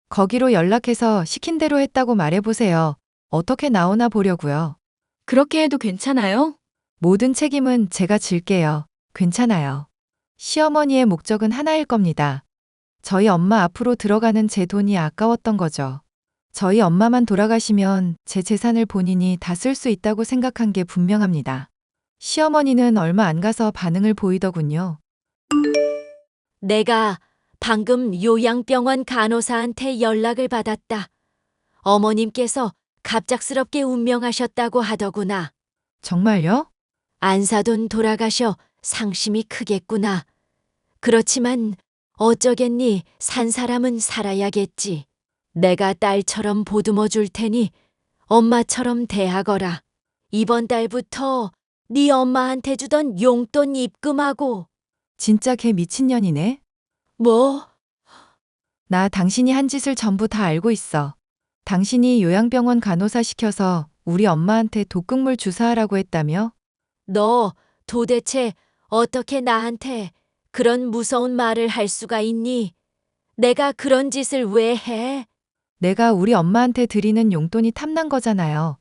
거기로 연락해서 시킨 대로 했다고 말해보세요. 어떻게 나오나 보려고요. 그렇게 해도 괜찮아요? 모든 책임은 제가 질게요. 괜찮아요. 시어머니의 목적은 하나일 겁니다. 저희 엄마 앞으로 들어가는 제 돈이 아까웠던 거죠. 저희 엄마만 돌아가시면 제 재산을 본인이 다 쓸 수 있다고 생각한 게 분명합니다. 시어머니는 얼마 안 가서 반응을 보이더군요. 내가 방금 요양병원 간호사한테 연락을 받았다. 어머님께서 갑작스럽게 운명하셨다고 하더구나. 정말요? 안사돈 돌아가셔 상심이 크겠구나. 그렇지만 어쩌겠니, 산 사람은 살아야겠지. 내가 딸처럼 보듬어 줄 테니 엄마처럼 대하거라. 이번 달부터 네 엄마한테 주던 용돈 입금하고. 진짜 걔 미친년이네. 뭐? 나 당신이 한 짓을 전부 다 알고 있어. 당신이 요양병원 간호사 시켜서 우리 엄마한테 독극물 주사하라고 했다며? 너 도대체 어떻게 나한테 그런 무서운 말을 할 수가 있니? 내가 그런 짓을 왜 해? 내가 우리 엄마한테 드리는 용돈이 탐난 거잖아요.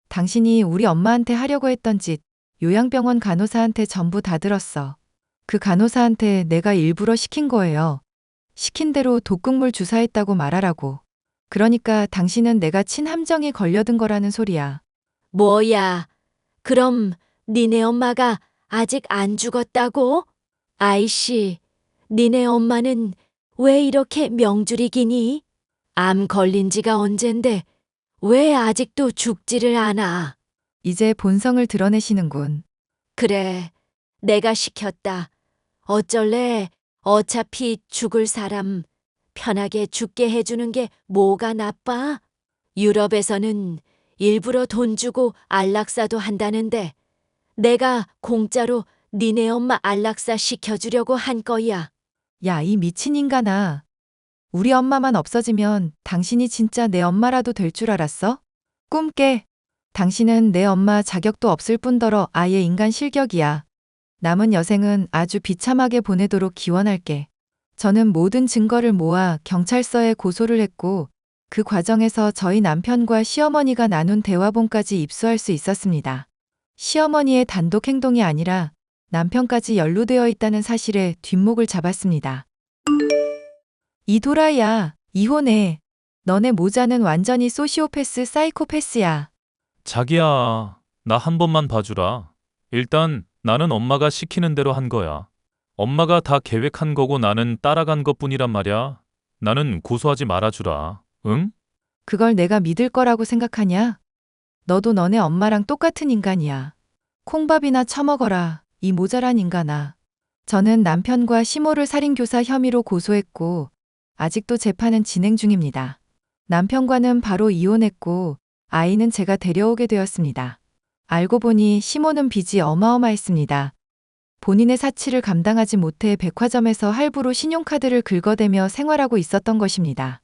당신이 우리 엄마한테 하려고 했던 짓, 요양병원 간호사한테 전부 다 들었어. 그 간호사한테 내가 일부러 시킨 거예요. 시킨 대로 독극물 주사했다고 말하라고. 그러니까 당신은 내가 친함정이 걸려든 거라는 소리야. 뭐야? 그럼 니네 엄마가 아직 안 죽었다고? 아이씨, 니네 엄마는 왜 이렇게 명줄이기니? 암 걸린 지가 언젠데 왜 아직도 죽지를 않아? 이제 본성을 드러내시는군. 그래, 내가 시켰다. 어쩔래? 어차피 죽을 사람 편하게 죽게 해주는 게 뭐가 나빠? 유럽에서는 일부러 돈 주고 안락사도 한다는데 내가 공짜로 니네 엄마 안락사 시켜주려고 한 거야. 야, 이 미친 인간아. 우리 엄마만 없어지면 당신이 진짜 내 엄마라도 될 줄 알았어? 꿈 깨. 당신은 내 엄마 자격도 없을 뿐더러 아예 인간 실격이야. 남은 여생은 아주 비참하게 보내도록 기원할게. 저는 모든 증거를 모아 경찰서에 고소를 했고 그 과정에서 저희 남편과 시어머니가 나눈 대화본까지 입수할 수 있었습니다. 시어머니의 단독 행동이 아니라 남편까지 연루되어 있다는 사실에 뒷목을 잡았습니다. 이 도라이야, 이혼해. 너네 모자는 완전히 소시오패스 사이코패스야. 자기야, 나 한 번만 봐주라. 일단 나는 엄마가 시키는 대로 한 거야. 엄마가 다 계획한 거고 나는 따라간 것뿐이란 말이야. 나는 고소하지 말아주라. 응? 그걸 내가 믿을 거라고 생각하냐? 너도 너네 엄마랑 똑같은 인간이야. 콩밥이나 처먹어라, 이 모자란 인간아. 저는 남편과 시모를 살인교사 혐의로 고소했고 아직도 재판은 진행 중입니다. 남편과는 바로 이혼했고 아이는 제가 데려오게 되었습니다. 알고 보니 시모는 빚이 어마어마했습니다. 본인의 사치를 감당하지 못해 백화점에서 할부로 신용카드를 긁어대며 생활하고 있었던 것입니다.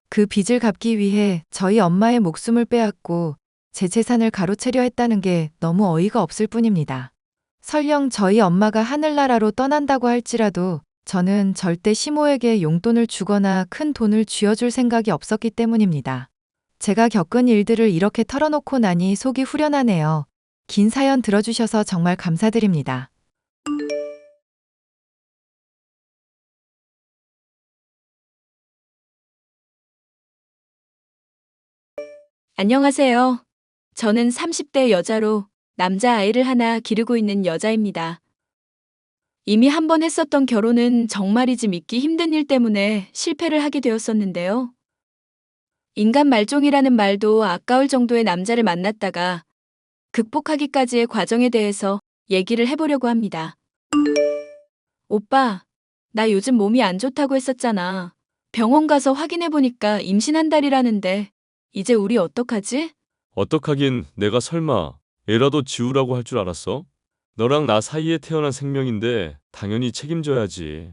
그 빚을 갚기 위해 저희 엄마의 목숨을 빼앗고 제 재산을 가로채려 했다는 게 너무 어이가 없을 뿐입니다. 설령 저희 엄마가 하늘나라로 떠난다고 할지라도 저는 절대 시모에게 용돈을 주거나 큰 돈을 쥐어줄 생각이 없었기 때문입니다. 제가 겪은 일들을 이렇게 털어놓고 나니 속이 후련하네요. 긴 사연 들어주셔서 정말 감사드립니다. 안녕하세요. 저는 30대 여자로 남자아이를 하나 기르고 있는 여자입니다. 이미 한 번 했었던 결혼은 정말이지 믿기 힘든 일 때문에 실패를 하게 되었었는데요. 인간 말종이라는 말도 아까울 정도의 남자를 만났다가 극복하기까지의 과정에 대해서 얘기를 해보려고 합니다. 오빠, 나 요즘 몸이 안 좋다고 했었잖아. 병원 가서 확인해보니까 임신 한 달이라는데 이제 우리 어떡하지? 어떡하긴 내가 설마 애라도 지우라고 할 줄 알았어? 너랑 나 사이에 태어난 생명인데 당연히 책임져야지.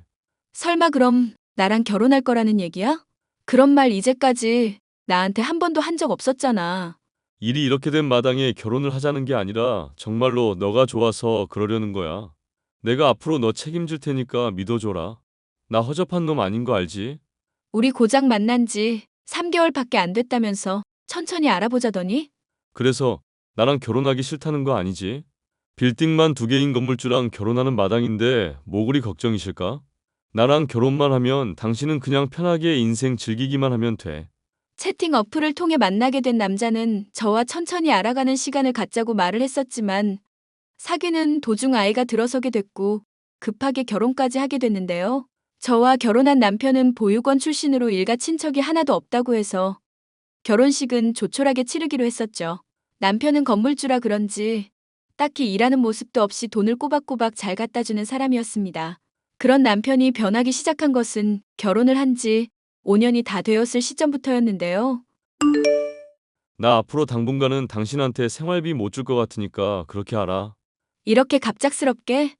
설마 그럼 나랑 결혼할 거라는 얘기야? 그런 말 이제까지 나한테 한 번도 한 적 없었잖아. 일이 이렇게 된 마당에 결혼을 하자는 게 아니라 정말로 너가 좋아서 그러려는 거야. 내가 앞으로 너 책임질 테니까 믿어줘라. 나 허접한 놈 아닌 거 알지? 우리 고작 만난 지 3개월밖에 안 됐다면서 천천히 알아보자더니? 그래서 나랑 결혼하기 싫다는 거 아니지? 빌딩만 2개인 건물주랑 결혼하는 마당인데 뭐 그리 걱정이실까? 나랑 결혼만 하면 당신은 그냥 편하게 인생 즐기기만 하면 돼. 채팅 어플을 통해 만나게 된 남자는 저와 천천히 알아가는 시간을 갖자고 말을 했었지만 사귀는 도중 아이가 들어서게 됐고 급하게 결혼까지 하게 됐는데요. 저와 결혼한 남편은 보육원 출신으로 일가 친척이 하나도 없다고 해서 결혼식은 조촐하게 치르기로 했었죠. 남편은 건물주라 그런지 딱히 일하는 모습도 없이 돈을 꼬박꼬박 잘 갖다 주는 사람이었습니다. 그런 남편이 변하기 시작한 것은 결혼을 한 지 5년이 다 되었을 시점부터였는데요. 나 앞으로 당분간은 당신한테 생활비 못 줄 것 같으니까 그렇게 알아. 이렇게 갑작스럽게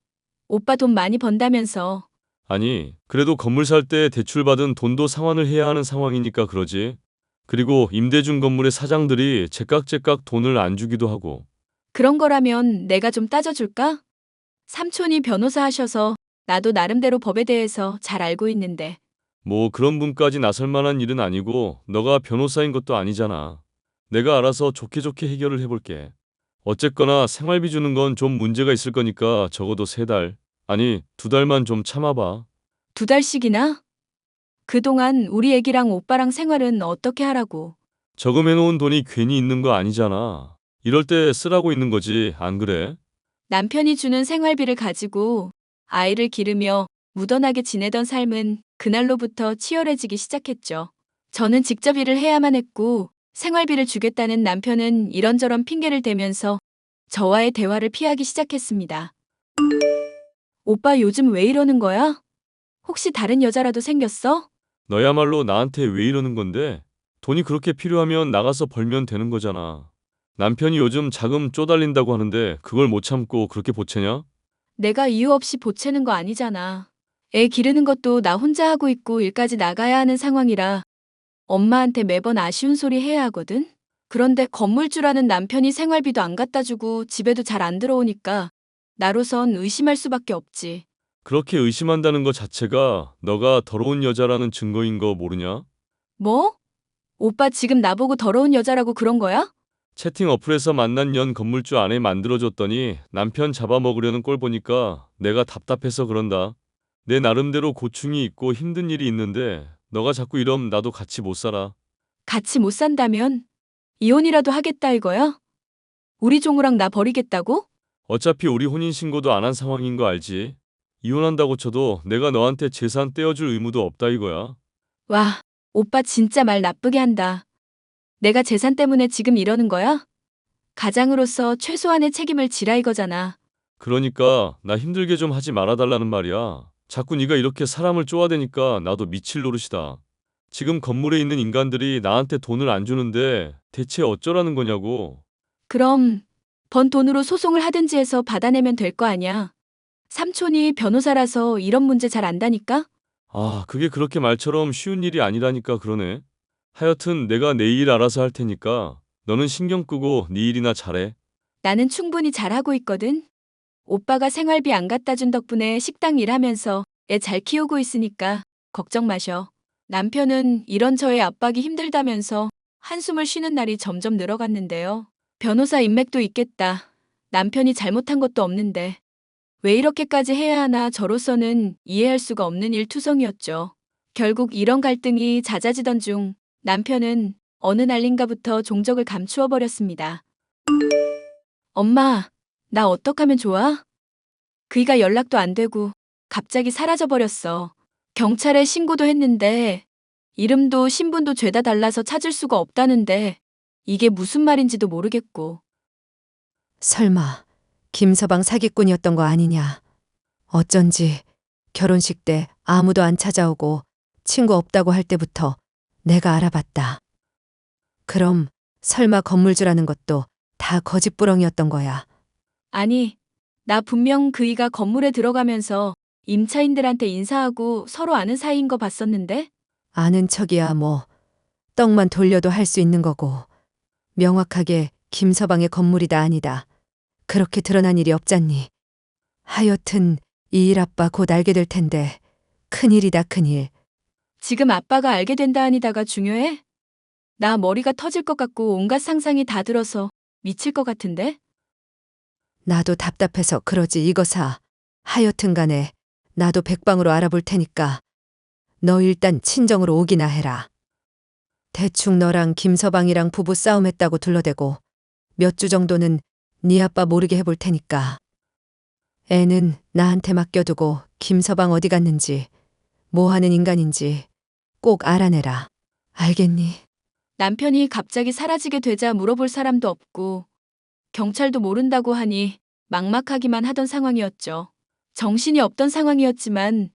오빠 돈 많이 번다면서 아니, 그래도 건물 살 때 대출받은 돈도 상환을 해야 하는 상황이니까 그러지. 그리고 임대준 건물의 사장들이 제깍제깍 돈을 안 주기도 하고. 그런 거라면 내가 좀 따져줄까? 삼촌이 변호사 하셔서 나도 나름대로 법에 대해서 잘 알고 있는데 뭐 그런 분까지 나설 만한 일은 아니고 너가 변호사인 것도 아니잖아. 내가 알아서 좋게 좋게 해결을 해볼게. 어쨌거나 생활비 주는 건 좀 문제가 있을 거니까 적어도 3달, 아니 2달만 좀 참아봐. 2달씩이나? 그동안 우리 애기랑 오빠랑 생활은 어떻게 하라고? 저금해놓은 돈이 괜히 있는 거 아니잖아. 이럴 때 쓰라고 있는 거지, 안 그래? 남편이 주는 생활비를 가지고 아이를 기르며 무던하게 지내던 삶은 그날로부터 치열해지기 시작했죠. 저는 직접 일을 해야만 했고 생활비를 주겠다는 남편은 이런저런 핑계를 대면서 저와의 대화를 피하기 시작했습니다. 오빠 요즘 왜 이러는 거야? 혹시 다른 여자라도 생겼어? 너야말로 나한테 왜 이러는 건데? 돈이 그렇게 필요하면 나가서 벌면 되는 거잖아. 남편이 요즘 자금 쪼달린다고 하는데 그걸 못 참고 그렇게 보채냐? 내가 이유 없이 보채는 거 아니잖아. 애 기르는 것도 나 혼자 하고 있고 일까지 나가야 하는 상황이라 엄마한테 매번 아쉬운 소리 해야 하거든? 그런데 건물주라는 남편이 생활비도 안 갖다 주고 집에도 잘 안 들어오니까 나로선 의심할 수밖에 없지. 그렇게 의심한다는 것 자체가 너가 더러운 여자라는 증거인 거 모르냐? 뭐? 오빠 지금 나보고 더러운 여자라고 그런 거야? 채팅 어플에서 만난 년 건물주 아내 만들어줬더니 남편 잡아먹으려는 꼴 보니까 내가 답답해서 그런다. 내 나름대로 고충이 있고 힘든 일이 있는데 너가 자꾸 이러면 나도 같이 못 살아. 같이 못 산다면 이혼이라도 하겠다 이거야? 우리 종우랑 나 버리겠다고? 어차피 우리 혼인신고도 안 한 상황인 거 알지? 이혼한다고 쳐도 내가 너한테 재산 떼어줄 의무도 없다 이거야. 와, 오빠 진짜 말 나쁘게 한다. 내가 재산 때문에 지금 이러는 거야? 가장으로서 최소한의 책임을 지라 이거잖아. 그러니까 나 힘들게 좀 하지 말아달라는 말이야. 자꾸 네가 이렇게 사람을 쪼아대니까 나도 미칠 노릇이다. 지금 건물에 있는 인간들이 나한테 돈을 안 주는데 대체 어쩌라는 거냐고. 그럼 번 돈으로 소송을 하든지 해서 받아내면 될 거 아냐. 삼촌이 변호사라서 이런 문제 잘 안다니까? 아, 그게 그렇게 말처럼 쉬운 일이 아니라니까 그러네. 하여튼 내가 내 일 알아서 할 테니까 너는 신경 끄고 네 일이나 잘해. 나는 충분히 잘하고 있거든. 오빠가 생활비 안 갖다 준 덕분에 식당 일하면서 애 잘 키우고 있으니까 걱정 마셔. 남편은 이런 저의 압박이 힘들다면서 한숨을 쉬는 날이 점점 늘어갔는데요. 변호사 인맥도 있겠다. 남편이 잘못한 것도 없는데 왜 이렇게까지 해야 하나 저로서는 이해할 수가 없는 일투성이었죠. 결국 이런 갈등이 잦아지던 중 남편은 어느 날인가부터 종적을 감추어 버렸습니다. 엄마, 나 어떡하면 좋아? 그이가 연락도 안 되고 갑자기 사라져 버렸어. 경찰에 신고도 했는데 이름도 신분도 죄다 달라서 찾을 수가 없다는데 이게 무슨 말인지도 모르겠고. 설마 김서방 사기꾼이었던 거 아니냐. 어쩐지 결혼식 때 아무도 안 찾아오고 친구 없다고 할 때부터 내가 알아봤다. 그럼 설마 건물주라는 것도 다 거짓부렁이었던 거야. 아니, 나 분명 그이가 건물에 들어가면서 임차인들한테 인사하고 서로 아는 사이인 거 봤었는데? 아는 척이야 뭐. 떡만 돌려도 할 수 있는 거고. 명확하게 김서방의 건물이다 아니다. 그렇게 드러난 일이 없잖니. 하여튼 이 일 아빠 곧 알게 될 텐데 큰일이다 큰일. 지금 아빠가 알게 된다 아니다가 중요해? 나 머리가 터질 것 같고 온갖 상상이 다 들어서 미칠 것 같은데? 나도 답답해서 그러지 이거사. 하여튼 간에 나도 백방으로 알아볼 테니까 너 일단 친정으로 오기나 해라. 대충 너랑 김서방이랑 부부 싸움했다고 둘러대고 몇 주 정도는 네 아빠 모르게 해볼 테니까. 애는 나한테 맡겨두고 김서방 어디 갔는지 뭐 하는 인간인지 꼭 알아내라. 알겠니? 남편이 갑자기 사라지게 되자 물어볼 사람도 없고 경찰도 모른다고 하니 막막하기만 하던 상황이었죠. 정신이 없던 상황이었지만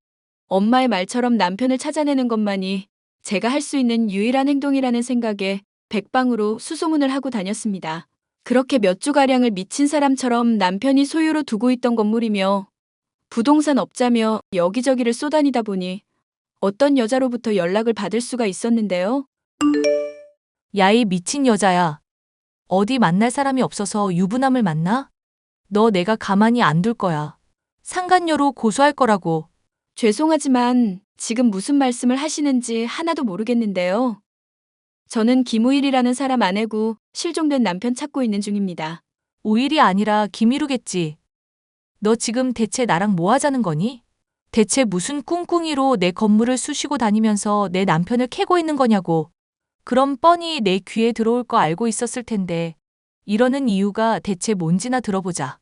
엄마의 말처럼 남편을 찾아내는 것만이 제가 할 수 있는 유일한 행동이라는 생각에 백방으로 수소문을 하고 다녔습니다. 그렇게 몇 주가량을 미친 사람처럼 남편이 소유로 두고 있던 건물이며 부동산 업자며 여기저기를 쏘다니다 보니 어떤 여자로부터 연락을 받을 수가 있었는데요. 야, 이 미친 여자야. 어디 만날 사람이 없어서 유부남을 만나? 너 내가 가만히 안 둘 거야. 상간녀로 고소할 거라고. 죄송하지만 지금 무슨 말씀을 하시는지 하나도 모르겠는데요. 저는 김우일이라는 사람 아내고 실종된 남편 찾고 있는 중입니다. 우일이 아니라 김희루겠지. 너 지금 대체 나랑 뭐 하자는 거니? 대체 무슨 꿍꿍이로 내 건물을 쑤시고 다니면서 내 남편을 캐고 있는 거냐고. 그럼 뻔히 내 귀에 들어올 거 알고 있었을 텐데 이러는 이유가 대체 뭔지나 들어보자.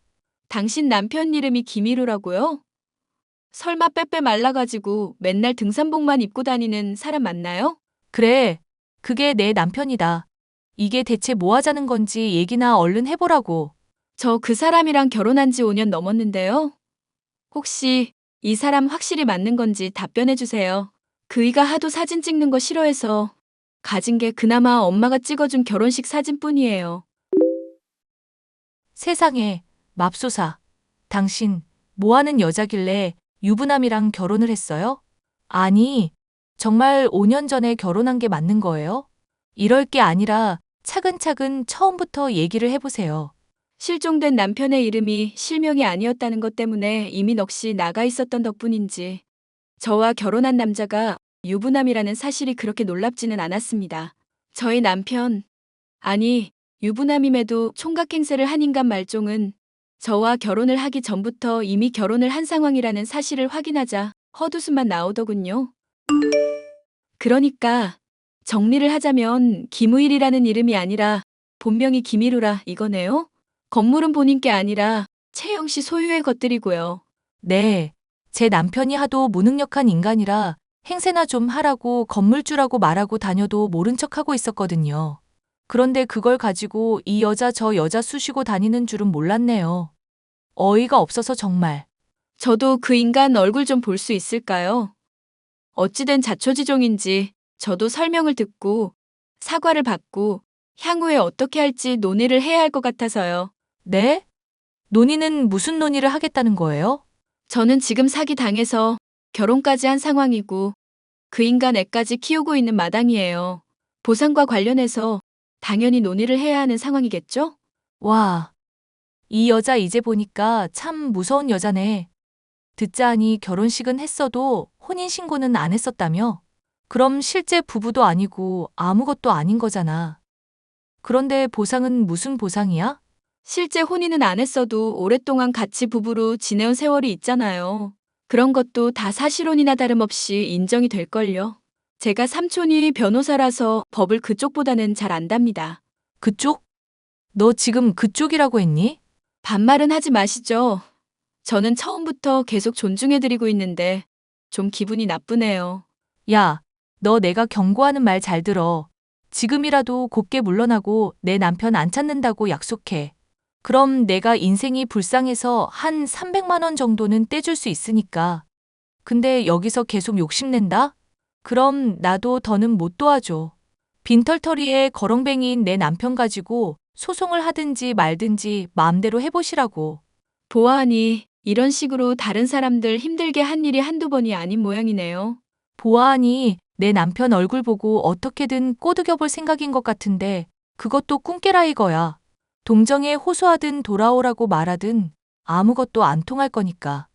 당신 남편 이름이 김희루라고요? 설마 빼빼 말라가지고 맨날 등산복만 입고 다니는 사람 맞나요? 그래, 그게 내 남편이다. 이게 대체 뭐 하자는 건지 얘기나 얼른 해보라고. 저 그 사람이랑 결혼한 지 5년 넘었는데요. 혹시 이 사람 확실히 맞는 건지 답변해 주세요. 그이가 하도 사진 찍는 거 싫어해서 가진 게 그나마 엄마가 찍어준 결혼식 사진뿐이에요. 세상에, 맙소사. 당신, 뭐하는 여자길래 유부남이랑 결혼을 했어요? 아니, 정말 5년 전에 결혼한 게 맞는 거예요? 이럴 게 아니라 차근차근 처음부터 얘기를 해보세요. 실종된 남편의 이름이 실명이 아니었다는 것 때문에 이미 넋이 나가 있었던 덕분인지 저와 결혼한 남자가 유부남이라는 사실이 그렇게 놀랍지는 않았습니다. 저희 남편, 아니 유부남임에도 총각행세를 한 인간 말종은 저와 결혼을 하기 전부터 이미 결혼을 한 상황이라는 사실을 확인하자 헛웃음만 나오더군요. 그러니까 정리를 하자면 김우일이라는 이름이 아니라 본명이 김희루라 이거네요. 건물은 본인께 아니라 채영 씨 소유의 것들이고요. 네, 제 남편이 하도 무능력한 인간이라 행세나 좀 하라고 건물주라고 말하고 다녀도 모른 척하고 있었거든요. 그런데 그걸 가지고 이 여자 저 여자 쑤시고 다니는 줄은 몰랐네요. 어이가 없어서 정말. 저도 그 인간 얼굴 좀 볼 수 있을까요? 어찌된 자초지종인지 저도 설명을 듣고 사과를 받고 향후에 어떻게 할지 논의를 해야 할 것 같아서요. 네? 논의는 무슨 논의를 하겠다는 거예요? 저는 지금 사기 당해서 결혼까지 한 상황이고 그 인간 애까지 키우고 있는 마당이에요. 보상과 관련해서 당연히 논의를 해야 하는 상황이겠죠? 와, 이 여자 이제 보니까 참 무서운 여자네. 듣자 하니 결혼식은 했어도 혼인신고는 안 했었다며? 그럼 실제 부부도 아니고 아무것도 아닌 거잖아. 그런데 보상은 무슨 보상이야? 실제 혼인은 안 했어도 오랫동안 같이 부부로 지내온 세월이 있잖아요. 그런 것도 다 사실혼이나 다름없이 인정이 될걸요. 제가 삼촌이 변호사라서 법을 그쪽보다는 잘 안답니다. 그쪽? 너 지금 그쪽이라고 했니? 반말은 하지 마시죠. 저는 처음부터 계속 존중해드리고 있는데 좀 기분이 나쁘네요. 야, 너 내가 경고하는 말 잘 들어. 지금이라도 곱게 물러나고 내 남편 안 찾는다고 약속해. 그럼 내가 인생이 불쌍해서 한 300만 원 정도는 떼줄 수 있으니까. 근데 여기서 계속 욕심낸다? 그럼 나도 더는 못 도와줘. 빈털터리에 거렁뱅이인 내 남편 가지고 소송을 하든지 말든지 마음대로 해보시라고. 보아하니 이런 식으로 다른 사람들 힘들게 한 일이 한두 번이 아닌 모양이네요. 보아하니 내 남편 얼굴 보고 어떻게든 꼬드겨 볼 생각인 것 같은데 그것도 꿈깨라 이거야. 동정에 호소하든 돌아오라고 말하든 아무것도 안 통할 거니까.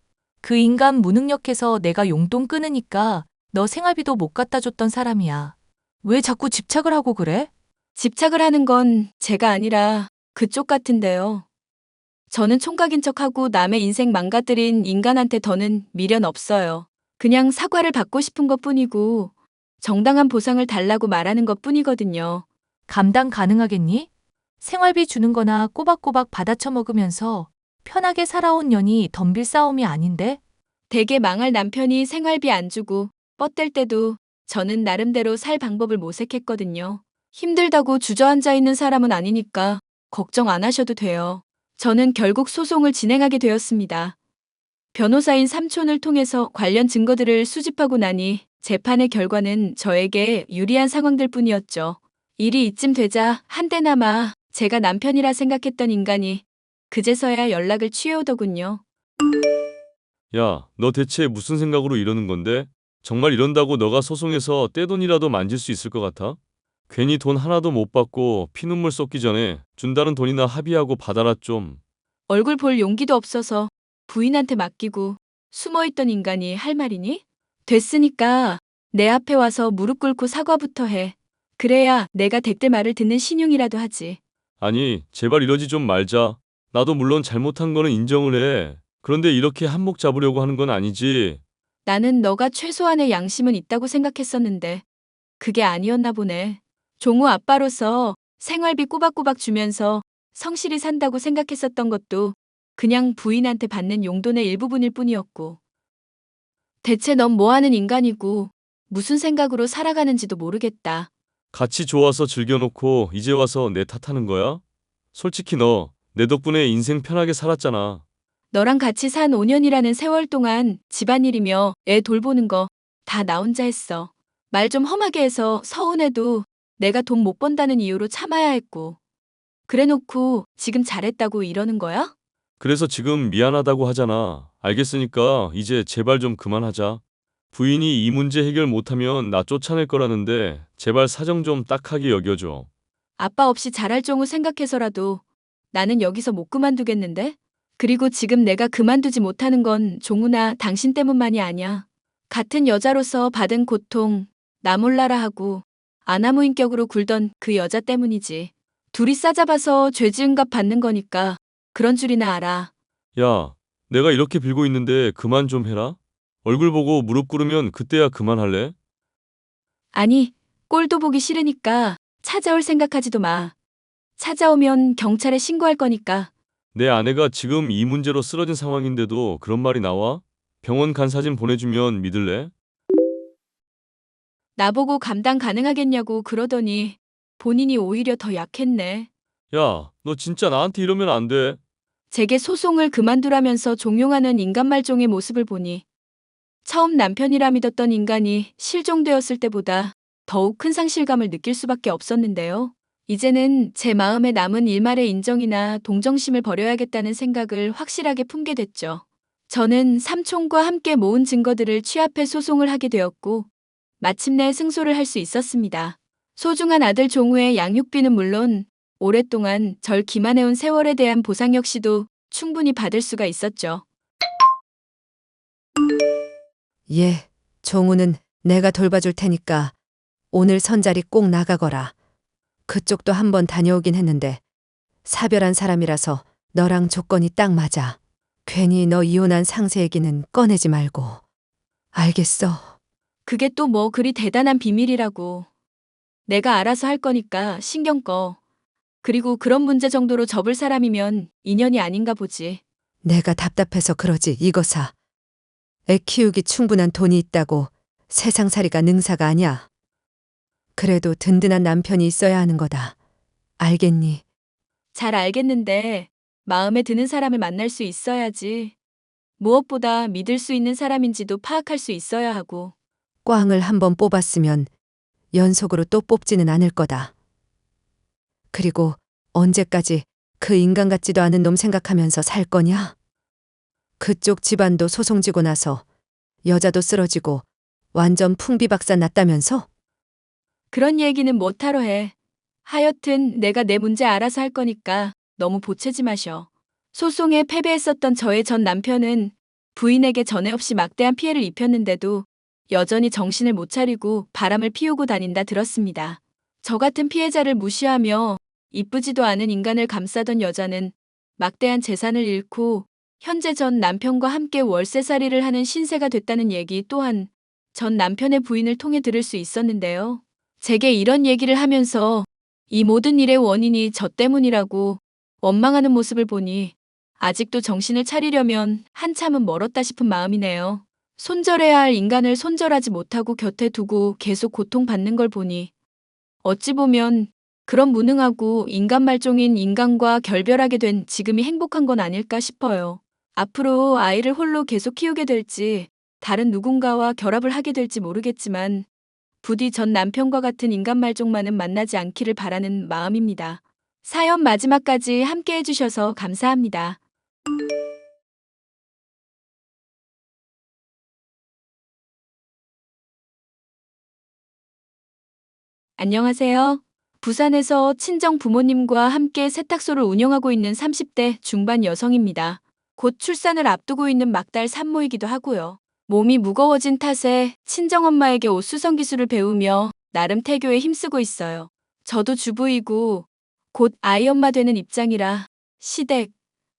그 인간 무능력해서 내가 용돈 끊으니까 너 생활비도 못 갖다 줬던 사람이야. 왜 자꾸 집착을 하고 그래? 집착을 하는 건 제가 아니라 그쪽 같은데요. 저는 총각인 척하고 남의 인생 망가뜨린 인간한테 더는 미련 없어요. 그냥 사과를 받고 싶은 것 뿐이고 정당한 보상을 달라고 말하는 것 뿐이거든요. 감당 가능하겠니? 생활비 주는 거나 꼬박꼬박 받아쳐 먹으면서 편하게 살아온 년이 덤빌 싸움이 아닌데? 되게 망할 남편이 생활비 안 주고 뻗댈 때도 저는 나름대로 살 방법을 모색했거든요. 힘들다고 주저앉아 있는 사람은 아니니까 걱정 안 하셔도 돼요. 저는 결국 소송을 진행하게 되었습니다. 변호사인 삼촌을 통해서 관련 증거들을 수집하고 나니 재판의 결과는 저에게 유리한 상황들 뿐이었죠. 일이 이쯤 되자 한때나마 제가 남편이라 생각했던 인간이 그제서야 연락을 취해오더군요. 야, 너 대체 무슨 생각으로 이러는 건데? 정말 이런다고 너가 소송해서 떼돈이라도 만질 수 있을 것 같아? 괜히 돈 하나도 못 받고 피눈물 쏟기 전에 준다는 돈이나 합의하고 받아라 좀. 얼굴 볼 용기도 없어서 부인한테 맡기고 숨어있던 인간이 할 말이니? 됐으니까 내 앞에 와서 무릎 꿇고 사과부터 해. 그래야 내가 대때 말을 듣는 신용이라도 하지. 아니, 제발 이러지 좀 말자. 나도 물론 잘못한 거는 인정을 해. 그런데 이렇게 한몫 잡으려고 하는 건 아니지. 나는 너가 최소한의 양심은 있다고 생각했었는데 그게 아니었나 보네. 종우 아빠로서 생활비 꼬박꼬박 주면서 성실히 산다고 생각했었던 것도 그냥 부인한테 받는 용돈의 일부분일 뿐이었고. 대체 넌 뭐하는 인간이고 무슨 생각으로 살아가는지도 모르겠다. 같이 좋아서 즐겨놓고 이제 와서 내 탓하는 거야? 솔직히 너 내 덕분에 인생 편하게 살았잖아. 너랑 같이 산 5년이라는 세월 동안 집안일이며 애 돌보는 거 다 나 혼자 했어. 말 좀 험하게 해서 서운해도 내가 돈 못 번다는 이유로 참아야 했고. 그래놓고 지금 잘했다고 이러는 거야? 그래서 지금 미안하다고 하잖아. 알겠으니까 이제 제발 좀 그만하자. 부인이 이 문제 해결 못하면 나 쫓아낼 거라는데 제발 사정 좀 딱하게 여겨줘. 아빠 없이 잘할 종우 생각해서라도 나는 여기서 못 그만두겠는데? 그리고 지금 내가 그만두지 못하는 건 종우나 당신 때문만이 아니야. 같은 여자로서 받은 고통, 나 몰라라 하고 아나무인격으로 굴던 그 여자 때문이지. 둘이 싸잡아서 죄 지은 값 받는 거니까 그런 줄이나 알아. 야, 내가 이렇게 빌고 있는데 그만 좀 해라. 얼굴 보고 무릎 꿇으면 그때야 그만할래? 아니, 꼴도 보기 싫으니까 찾아올 생각하지도 마. 찾아오면 경찰에 신고할 거니까. 내 아내가 지금 이 문제로 쓰러진 상황인데도 그런 말이 나와? 병원 간 사진 보내주면 믿을래? 나보고 감당 가능하겠냐고 그러더니 본인이 오히려 더 약했네. 야, 너 진짜 나한테 이러면 안 돼. 제게 소송을 그만두라면서 종용하는 인간 말종의 모습을 보니 처음 남편이라 믿었던 인간이 실종되었을 때보다 더욱 큰 상실감을 느낄 수밖에 없었는데요. 이제는 제 마음에 남은 일말의 인정이나 동정심을 버려야겠다는 생각을 확실하게 품게 됐죠. 저는 삼촌과 함께 모은 증거들을 취합해 소송을 하게 되었고, 마침내 승소를 할 수 있었습니다. 소중한 아들 종우의 양육비는 물론 오랫동안 절 기만해온 세월에 대한 보상 역시도 충분히 받을 수가 있었죠. 예, 종우는 내가 돌봐줄 테니까 오늘 선자리 꼭 나가거라. 그쪽도 한번 다녀오긴 했는데 사별한 사람이라서 너랑 조건이 딱 맞아. 괜히 너 이혼한 상세 얘기는 꺼내지 말고. 알겠어. 그게 또 뭐 그리 대단한 비밀이라고. 내가 알아서 할 거니까 신경 꺼. 그리고 그런 문제 정도로 접을 사람이면 인연이 아닌가 보지. 내가 답답해서 그러지 이거사. 애 키우기 충분한 돈이 있다고 세상살이가 능사가 아니야. 그래도 든든한 남편이 있어야 하는 거다. 알겠니? 잘 알겠는데 마음에 드는 사람을 만날 수 있어야지. 무엇보다 믿을 수 있는 사람인지도 파악할 수 있어야 하고. 꽝을 한번 뽑았으면 연속으로 또 뽑지는 않을 거다. 그리고 언제까지 그 인간 같지도 않은 놈 생각하면서 살 거냐? 그쪽 집안도 소송지고 나서 여자도 쓰러지고 완전 풍비박산 났다면서? 그런 얘기는 못하러 해. 하여튼 내가 내 문제 알아서 할 거니까 너무 보채지 마셔. 소송에 패배했었던 저의 전 남편은 부인에게 전에 없이 막대한 피해를 입혔는데도 여전히 정신을 못 차리고 바람을 피우고 다닌다 들었습니다. 저 같은 피해자를 무시하며 이쁘지도 않은 인간을 감싸던 여자는 막대한 재산을 잃고 현재 전 남편과 함께 월세살이를 하는 신세가 됐다는 얘기 또한 전 남편의 부인을 통해 들을 수 있었는데요. 제게 이런 얘기를 하면서 이 모든 일의 원인이 저 때문이라고 원망하는 모습을 보니 아직도 정신을 차리려면 한참은 멀었다 싶은 마음이네요. 손절해야 할 인간을 손절하지 못하고 곁에 두고 계속 고통받는 걸 보니 어찌 보면 그런 무능하고 인간 말종인 인간과 결별하게 된 지금이 행복한 건 아닐까 싶어요. 앞으로 아이를 홀로 계속 키우게 될지 다른 누군가와 결합을 하게 될지 모르겠지만 부디 전 남편과 같은 인간 말종만은 만나지 않기를 바라는 마음입니다. 사연 마지막까지 함께 해주셔서 감사합니다. 안녕하세요. 부산에서 친정 부모님과 함께 세탁소를 운영하고 있는 30대 중반 여성입니다. 곧 출산을 앞두고 있는 막달 산모이기도 하고요. 몸이 무거워진 탓에 친정엄마에게 옷 수선 기술을 배우며 나름 태교에 힘쓰고 있어요. 저도 주부이고 곧 아이 엄마 되는 입장이라 시댁,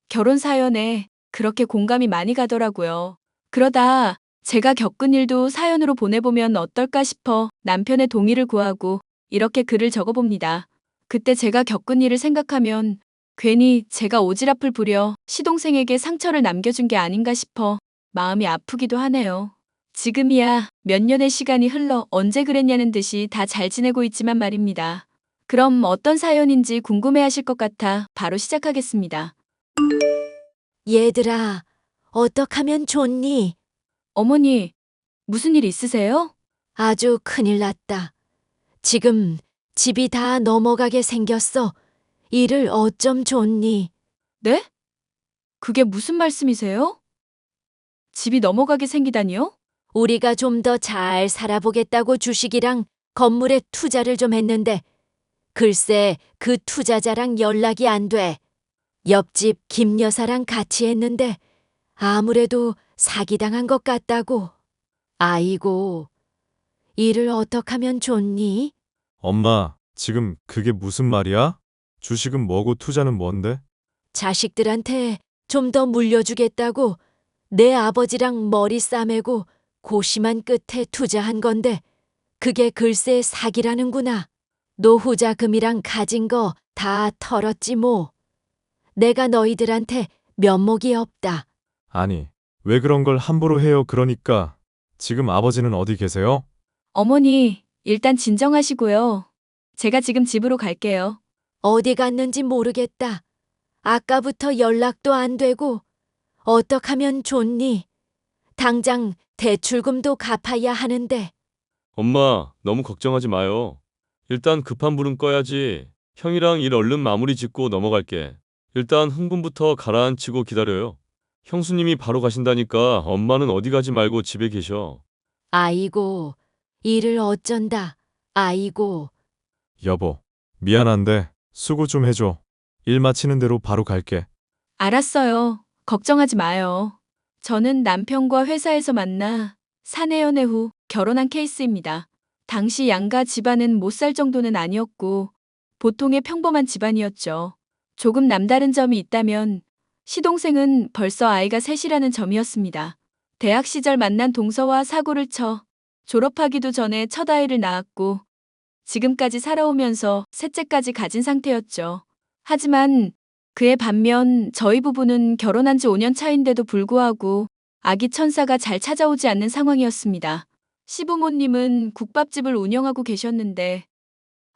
결혼 사연에 그렇게 공감이 많이 가더라고요. 그러다 제가 겪은 일도 사연으로 보내보면 어떨까 싶어 남편의 동의를 구하고 이렇게 글을 적어봅니다. 그때 제가 겪은 일을 생각하면 괜히 제가 오지랖을 부려 시동생에게 상처를 남겨준 게 아닌가 싶어 마음이 아프기도 하네요. 지금이야 몇 년의 시간이 흘러 언제 그랬냐는 듯이 다 잘 지내고 있지만 말입니다. 그럼 어떤 사연인지 궁금해하실 것 같아 바로 시작하겠습니다. 얘들아, 어떡하면 좋니? 어머니, 무슨 일 있으세요? 아주 큰일 났다. 지금 집이 다 넘어가게 생겼어. 일을 어쩜 좋니? 네? 그게 무슨 말씀이세요? 집이 넘어가게 생기다니요? 우리가 좀 더 잘 살아보겠다고 주식이랑 건물에 투자를 좀 했는데 글쎄 그 투자자랑 연락이 안 돼. 옆집 김 여사랑 같이 했는데 아무래도 사기당한 것 같다고. 아이고, 일을 어떡하면 좋니? 엄마, 지금 그게 무슨 말이야? 주식은 뭐고 투자는 뭔데? 자식들한테 좀 더 물려주겠다고 내 아버지랑 머리 싸매고 고심한 끝에 투자한 건데 그게 글쎄 사기라는구나. 노후자금이랑 가진 거 다 털었지 뭐. 내가 너희들한테 면목이 없다. 아니, 왜 그런 걸 함부로 해요? 그러니까 지금 아버지는 어디 계세요? 어머니, 일단 진정하시고요. 제가 지금 집으로 갈게요. 어디 갔는지 모르겠다. 아까부터 연락도 안 되고 어떡하면 좋니? 당장 대출금도 갚아야 하는데. 엄마, 너무 걱정하지 마요. 일단 급한 불은 꺼야지. 형이랑 일 얼른 마무리 짓고 넘어갈게. 일단 흥분부터 가라앉히고 기다려요. 형수님이 바로 가신다니까 엄마는 어디 가지 말고 집에 계셔. 아이고, 일을 어쩐다. 아이고, 여보, 미안한데 수고 좀 해줘. 일 마치는 대로 바로 갈게. 알았어요. 걱정하지 마요. 저는 남편과 회사에서 만나 사내 연애 후 결혼한 케이스입니다. 당시 양가 집안은 못 살 정도는 아니었고 보통의 평범한 집안이었죠. 조금 남다른 점이 있다면 시동생은 벌써 아이가 셋이라는 점이었습니다. 대학 시절 만난 동서와 사고를 쳐 졸업하기도 전에 첫 아이를 낳았고 지금까지 살아오면서 셋째까지 가진 상태였죠. 하지만 그에 반면 저희 부부는 결혼한 지 5년 차인데도 불구하고 아기 천사가 잘 찾아오지 않는 상황이었습니다. 시부모님은 국밥집을 운영하고 계셨는데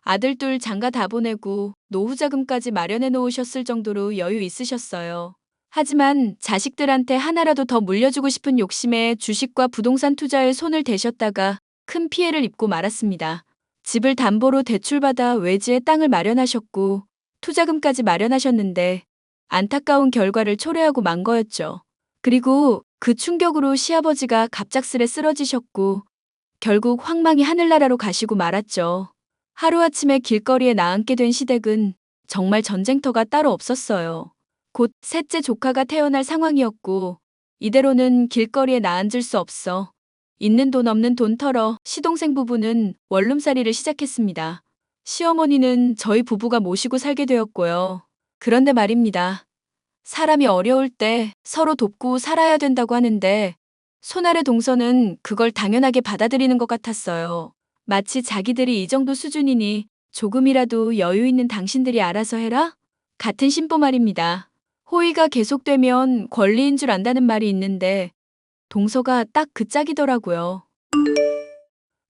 아들 둘 장가 다 보내고 노후 자금까지 마련해 놓으셨을 정도로 여유 있으셨어요. 하지만 자식들한테 하나라도 더 물려주고 싶은 욕심에 주식과 부동산 투자에 손을 대셨다가 큰 피해를 입고 말았습니다. 집을 담보로 대출받아 외지에 땅을 마련하셨고 투자금까지 마련하셨는데 안타까운 결과를 초래하고 만 거였죠. 그리고 그 충격으로 시아버지가 갑작스레 쓰러지셨고 결국 황망히 하늘나라로 가시고 말았죠. 하루아침에 길거리에 나앉게 된 시댁은 정말 전쟁터가 따로 없었어요. 곧 셋째 조카가 태어날 상황이었고 이대로는 길거리에 나앉을 수 없어 있는 돈 없는 돈 털어 시동생 부부는 원룸살이를 시작했습니다. 시어머니는 저희 부부가 모시고 살게 되었고요. 그런데 말입니다. 사람이 어려울 때 서로 돕고 살아야 된다고 하는데 손아래 동서는 그걸 당연하게 받아들이는 것 같았어요. 마치 자기들이 이 정도 수준이니 조금이라도 여유 있는 당신들이 알아서 해라? 같은 심보 말입니다. 호의가 계속되면 권리인 줄 안다는 말이 있는데 동서가 딱 그 짝이더라고요.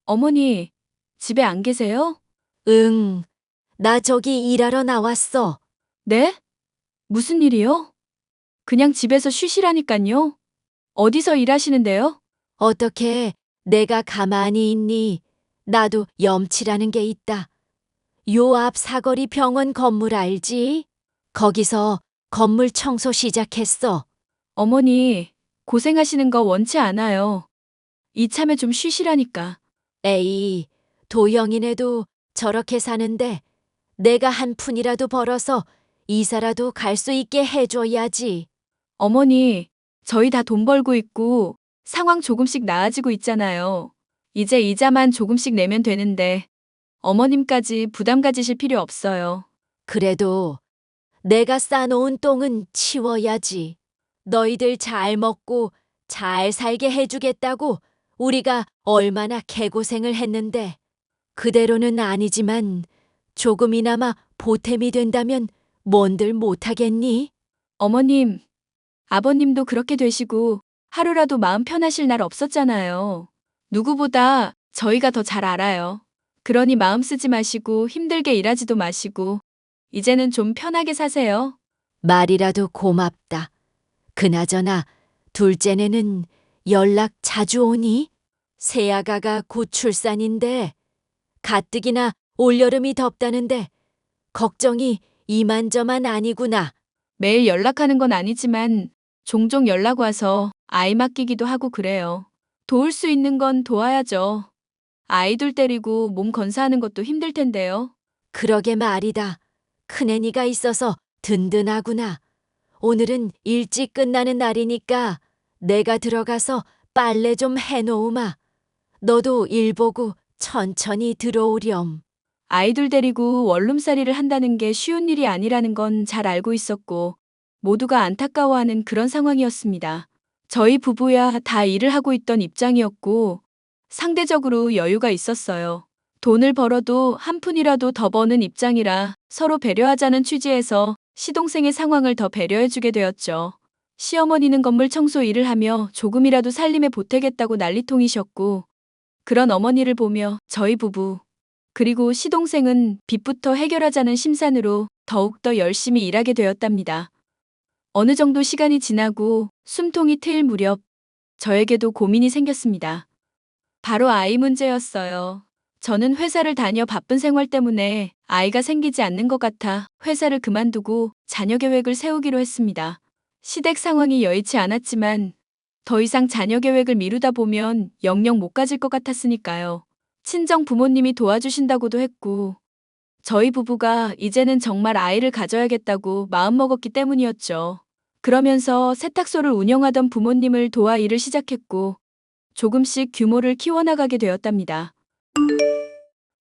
어머니, 집에 안 계세요? 응, 나 저기 일하러 나왔어. 네? 무슨 일이요? 그냥 집에서 쉬시라니깐요. 어디서 일하시는데요? 어떻게 내가 가만히 있니? 나도 염치라는 게 있다. 요 앞 사거리 병원 건물 알지? 거기서 건물 청소 시작했어. 어머니, 고생하시는 거 원치 않아요. 이참에 좀 쉬시라니까. 에이, 도영이네도 저렇게 사는데 내가 한 푼이라도 벌어서 이사라도 갈 수 있게 해줘야지. 어머니, 저희 다 돈 벌고 있고 상황 조금씩 나아지고 있잖아요. 이제 이자만 조금씩 내면 되는데 어머님까지 부담 가지실 필요 없어요. 그래도 내가 싸놓은 똥은 치워야지. 너희들 잘 먹고 잘 살게 해주겠다고 우리가 얼마나 개고생을 했는데 그대로는 아니지만 조금이나마 보탬이 된다면 뭔들 못하겠니? 어머님, 아버님도 그렇게 되시고 하루라도 마음 편하실 날 없었잖아요. 누구보다 저희가 더 잘 알아요. 그러니 마음 쓰지 마시고 힘들게 일하지도 마시고 이제는 좀 편하게 사세요. 말이라도 고맙다. 그나저나 둘째네는 연락 자주 오니? 새아가가 곧 출산인데 가뜩이나 올여름이 덥다는데 걱정이 이만저만 아니구나. 매일 연락하는 건 아니지만 종종 연락 와서 아이 맡기기도 하고 그래요. 도울 수 있는 건 도와야죠. 아이들 때리고 몸 건사하는 것도 힘들 텐데요. 그러게 말이다. 큰애니가 있어서 든든하구나. 오늘은 일찍 끝나는 날이니까 내가 들어가서 빨래 좀 해놓으마. 너도 일 보고 천천히 들어오렴. 아이들 데리고 원룸살이를 한다는 게 쉬운 일이 아니라는 건 잘 알고 있었고 모두가 안타까워하는 그런 상황이었습니다. 저희 부부야 다 일을 하고 있던 입장이었고 상대적으로 여유가 있었어요. 돈을 벌어도 한 푼이라도 더 버는 입장이라 서로 배려하자는 취지에서 시동생의 상황을 더 배려해주게 되었죠. 시어머니는 건물 청소 일을 하며 조금이라도 살림에 보태겠다고 난리통이셨고 그런 어머니를 보며 저희 부부 그리고 시동생은 빚부터 해결하자는 심산으로 더욱더 열심히 일하게 되었답니다. 어느 정도 시간이 지나고 숨통이 트일 무렵 저에게도 고민이 생겼습니다. 바로 아이 문제였어요. 저는 회사를 다녀 바쁜 생활 때문에 아이가 생기지 않는 것 같아 회사를 그만두고 자녀 계획을 세우기로 했습니다. 시댁 상황이 여의치 않았지만 더 이상 자녀 계획을 미루다 보면 영영 못 가질 것 같았으니까요. 친정 부모님이 도와주신다고도 했고 저희 부부가 이제는 정말 아이를 가져야겠다고 마음먹었기 때문이었죠. 그러면서 세탁소를 운영하던 부모님을 도와 일을 시작했고 조금씩 규모를 키워나가게 되었답니다.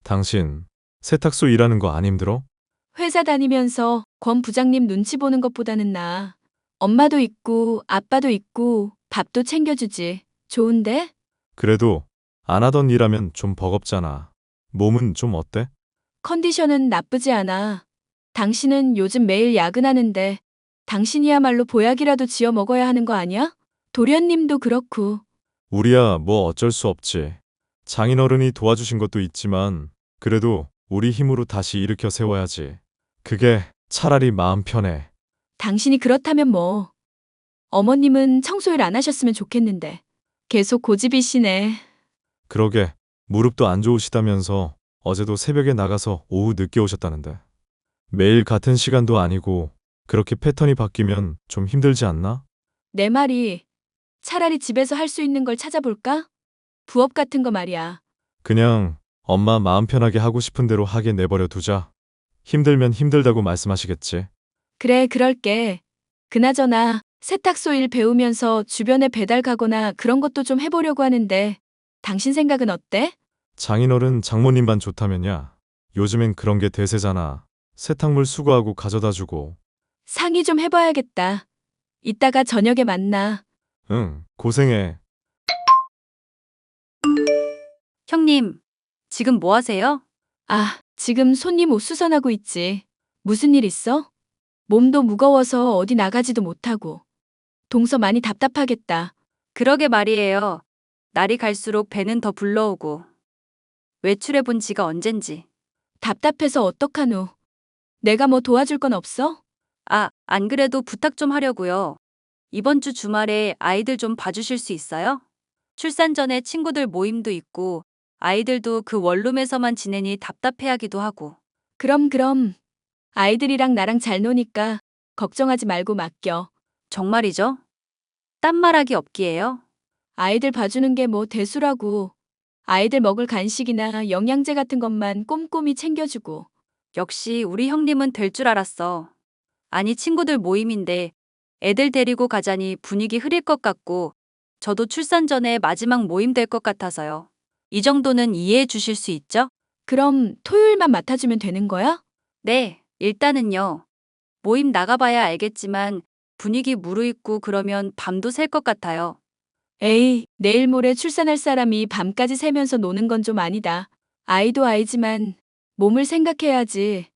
당신 세탁소 일하는 거 안 힘들어? 회사 다니면서 권 부장님 눈치 보는 것보다는 나아. 엄마도 있고 아빠도 있고 밥도 챙겨주지. 좋은데? 그래도 안 하던 일하면 좀 버겁잖아. 몸은 좀 어때? 컨디션은 나쁘지 않아. 당신은 요즘 매일 야근하는데 당신이야말로 보약이라도 지어 먹어야 하는 거 아니야? 도련님도 그렇고. 우리야 뭐 어쩔 수 없지. 장인어른이 도와주신 것도 있지만 그래도 우리 힘으로 다시 일으켜 세워야지. 그게 차라리 마음 편해. 당신이 그렇다면 뭐. 어머님은 청소일 안 하셨으면 좋겠는데. 계속 고집이시네. 그러게 무릎도 안 좋으시다면서 어제도 새벽에 나가서 오후 늦게 오셨다는데. 매일 같은 시간도 아니고 그렇게 패턴이 바뀌면 좀 힘들지 않나? 내 말이 차라리 집에서 할 수 있는 걸 찾아볼까? 부업 같은 거 말이야. 그냥 엄마 마음 편하게 하고 싶은 대로 하게 내버려 두자. 힘들면 힘들다고 말씀하시겠지. 그래, 그럴게. 그나저나 세탁소 일 배우면서 주변에 배달 가거나 그런 것도 좀 해보려고 하는데 당신 생각은 어때? 장인어른 장모님만 좋다면야. 요즘엔 그런 게 대세잖아. 세탁물 수거하고 가져다 주고. 상의 좀 해봐야겠다. 이따가 저녁에 만나. 응, 고생해. 형님, 지금 뭐 하세요? 아, 지금 손님 옷 수선하고 있지. 무슨 일 있어? 몸도 무거워서 어디 나가지도 못하고. 동서 많이 답답하겠다. 그러게 말이에요. 날이 갈수록 배는 더 불러오고. 외출해 본 지가 언젠지. 답답해서 어떡하노. 내가 뭐 도와줄 건 없어? 아, 안 그래도 부탁 좀 하려고요. 이번 주 주말에 아이들 좀 봐주실 수 있어요? 출산 전에 친구들 모임도 있고, 아이들도 그 원룸에서만 지내니 답답해하기도 하고. 그럼. 아이들이랑 나랑 잘 노니까 걱정하지 말고 맡겨. 정말이죠? 딴 말하기 없기에요? 아이들 봐주는 게 뭐 대수라고. 아이들 먹을 간식이나 영양제 같은 것만 꼼꼼히 챙겨주고. 역시 우리 형님은 될 줄 알았어. 아니, 친구들 모임인데 애들 데리고 가자니 분위기 흐릴 것 같고, 저도 출산 전에 마지막 모임 될 것 같아서요. 이 정도는 이해해 주실 수 있죠? 그럼 토요일만 맡아주면 되는 거야? 네, 일단은요. 모임 나가봐야 알겠지만 분위기 무르익고 그러면 밤도 샐 것 같아요. 에이, 내일 모레 출산할 사람이 밤까지 새면서 노는 건 좀 아니다. 아이도 아이지만 몸을 생각해야지.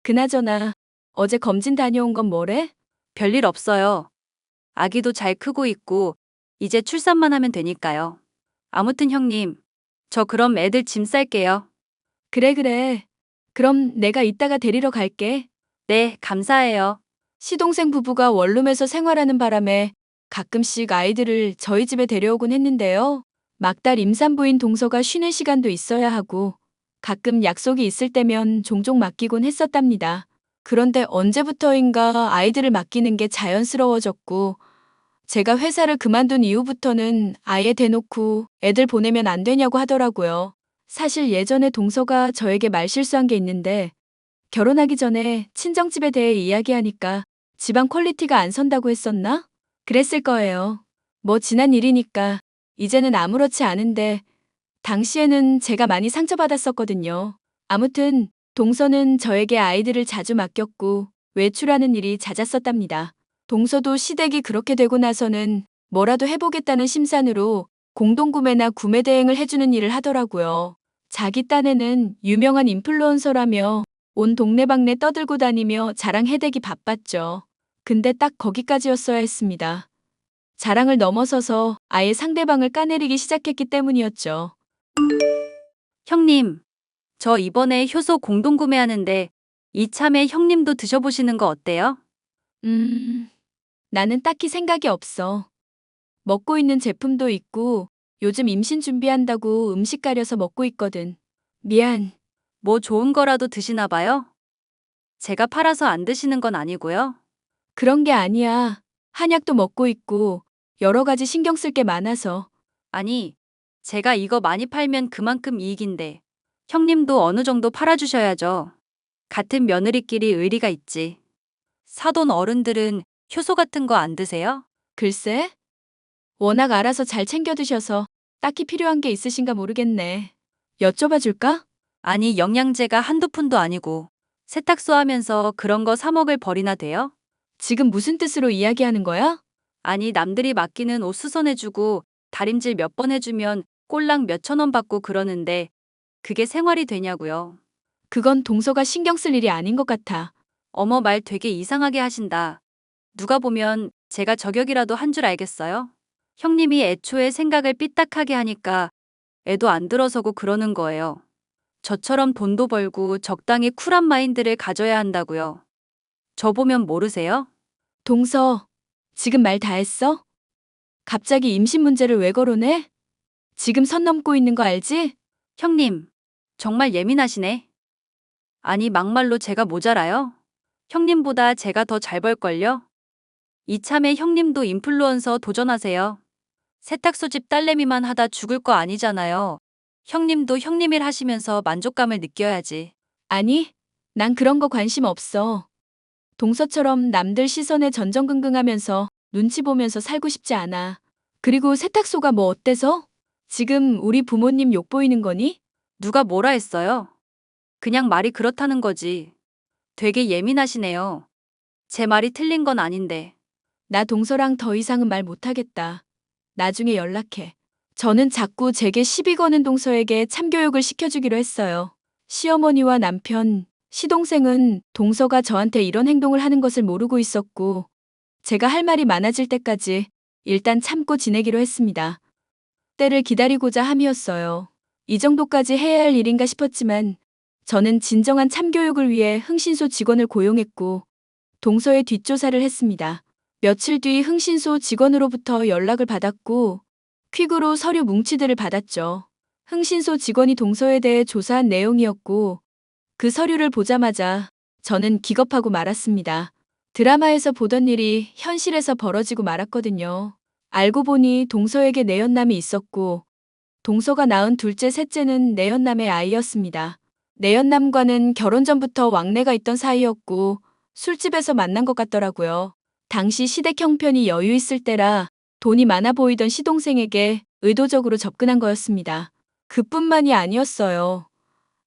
그나저나 어제 검진 다녀온 건 뭐래? 별일 없어요. 아기도 잘 크고 있고 이제 출산만 하면 되니까요. 아무튼 형님, 저 그럼 애들 짐 쌀게요. 그래. 그럼 내가 이따가 데리러 갈게. 네, 감사해요. 시동생 부부가 원룸에서 생활하는 바람에 가끔씩 아이들을 저희 집에 데려오곤 했는데요. 막달 임산부인 동서가 쉬는 시간도 있어야 하고 가끔 약속이 있을 때면 종종 맡기곤 했었답니다. 그런데 언제부터인가 아이들을 맡기는 게 자연스러워졌고 제가 회사를 그만둔 이후부터는 아예 대놓고 애들 보내면 안 되냐고 하더라고요. 사실 예전에 동서가 저에게 말실수한 게 있는데 결혼하기 전에 친정집에 대해 이야기하니까 집안 퀄리티가 안 선다고 했었나? 그랬을 거예요. 뭐 지난 일이니까 이제는 아무렇지 않은데 당시에는 제가 많이 상처받았었거든요. 아무튼 동서는 저에게 아이들을 자주 맡겼고 외출하는 일이 잦았었답니다. 동서도 시댁이 그렇게 되고 나서는 뭐라도 해보겠다는 심산으로 공동구매나 구매 대행을 해주는 일을 하더라고요. 자기 딴에는 유명한 인플루언서라며 온 동네방네 떠들고 다니며 자랑해대기 바빴죠. 근데 딱 거기까지였어야 했습니다. 자랑을 넘어서서 아예 상대방을 까내리기 시작했기 때문이었죠. 형님, 저 이번에 효소 공동구매하는데 이참에 형님도 드셔보시는 거 어때요? 나는 딱히 생각이 없어. 먹고 있는 제품도 있고 요즘 임신 준비한다고 음식 가려서 먹고 있거든. 미안. 뭐 좋은 거라도 드시나 봐요? 제가 팔아서 안 드시는 건 아니고요. 그런 게 아니야. 한약도 먹고 있고 여러 가지 신경 쓸 게 많아서. 아니, 제가 이거 많이 팔면 그만큼 이익인데 형님도 어느 정도 팔아주셔야죠. 같은 며느리끼리 의리가 있지. 사돈 어른들은 효소 같은 거 안 드세요? 글쎄, 워낙 알아서 잘 챙겨 드셔서 딱히 필요한 게 있으신가 모르겠네. 여쭤봐 줄까? 아니, 영양제가 한두 푼도 아니고 세탁소 하면서 그런 거 사 먹을 벌이나 돼요? 지금 무슨 뜻으로 이야기하는 거야? 아니, 남들이 맡기는 옷 수선해주고 다림질 몇 번 해주면 꼴랑 몇천 원 받고 그러는데 그게 생활이 되냐고요. 그건 동서가 신경 쓸 일이 아닌 것 같아. 어머, 말 되게 이상하게 하신다. 누가 보면 제가 저격이라도 한 줄 알겠어요? 형님이 애초에 생각을 삐딱하게 하니까 애도 안 들어서고 그러는 거예요. 저처럼 돈도 벌고 적당히 쿨한 마인드를 가져야 한다고요. 저 보면 모르세요? 동서, 지금 말 다 했어? 갑자기 임신 문제를 왜 거론해? 지금 선 넘고 있는 거 알지? 형님, 정말 예민하시네. 아니, 막말로 제가 모자라요? 형님보다 제가 더 잘 벌걸요? 이참에 형님도 인플루언서 도전하세요. 세탁소 집 딸내미만 하다 죽을 거 아니잖아요. 형님도 형님 일 하시면서 만족감을 느껴야지. 아니, 난 그런 거 관심 없어. 동서처럼 남들 시선에 전전긍긍하면서 눈치 보면서 살고 싶지 않아. 그리고 세탁소가 뭐 어때서? 지금 우리 부모님 욕 보이는 거니? 누가 뭐라 했어요? 그냥 말이 그렇다는 거지. 되게 예민하시네요. 제 말이 틀린 건 아닌데. 나 동서랑 더 이상은 말 못하겠다. 나중에 연락해. 저는 자꾸 제게 시비 거는 동서에게 참교육을 시켜주기로 했어요. 시어머니와 남편, 시동생은 동서가 저한테 이런 행동을 하는 것을 모르고 있었고, 제가 할 말이 많아질 때까지 일단 참고 지내기로 했습니다. 때를 기다리고자 함이었어요. 이 정도까지 해야 할 일인가 싶었지만, 저는 진정한 참교육을 위해 흥신소 직원을 고용했고, 동서의 뒷조사를 했습니다. 며칠 뒤 흥신소 직원으로부터 연락을 받았고, 퀵으로 서류 뭉치들을 받았죠. 흥신소 직원이 동서에 대해 조사한 내용이었고, 그 서류를 보자마자 저는 기겁하고 말았습니다. 드라마에서 보던 일이 현실에서 벌어지고 말았거든요. 알고 보니 동서에게 내연남이 있었고, 동서가 낳은 둘째, 셋째는 내연남의 아이였습니다. 내연남과는 결혼 전부터 왕래가 있던 사이였고, 술집에서 만난 것 같더라고요. 당시 시댁 형편이 여유 있을 때라 돈이 많아 보이던 시동생에게 의도적으로 접근한 거였습니다. 그뿐만이 아니었어요.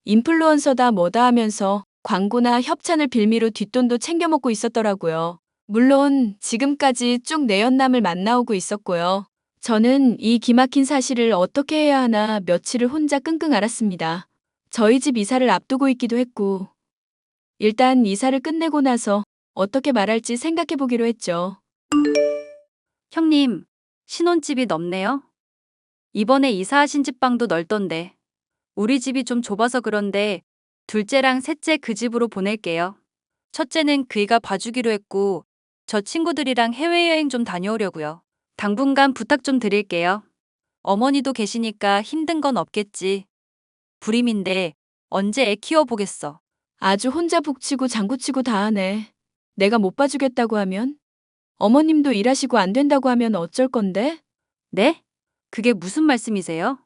인플루언서다 뭐다 하면서 광고나 협찬을 빌미로 뒷돈도 챙겨 먹고 있었더라고요. 물론 지금까지 쭉 내연남을 만나오고 있었고요. 저는 이 기막힌 사실을 어떻게 해야 하나 며칠을 혼자 끙끙 앓았습니다. 저희 집 이사를 앞두고 있기도 했고, 일단 이사를 끝내고 나서 어떻게 말할지 생각해 보기로 했죠. 형님, 신혼집이 넓네요. 이번에 이사하신 집 방도 넓던데. 우리 집이 좀 좁아서 그런데 둘째랑 셋째 그 집으로 보낼게요. 첫째는 그이가 봐주기로 했고 저 친구들이랑 해외여행 좀 다녀오려고요. 당분간 부탁 좀 드릴게요. 어머니도 계시니까 힘든 건 없겠지. 불임인데 언제 애 키워보겠어. 아주 혼자 북치고 장구치고 다 하네. 내가 못 봐주겠다고 하면? 어머님도 일하시고 안 된다고 하면 어쩔 건데? 네? 그게 무슨 말씀이세요?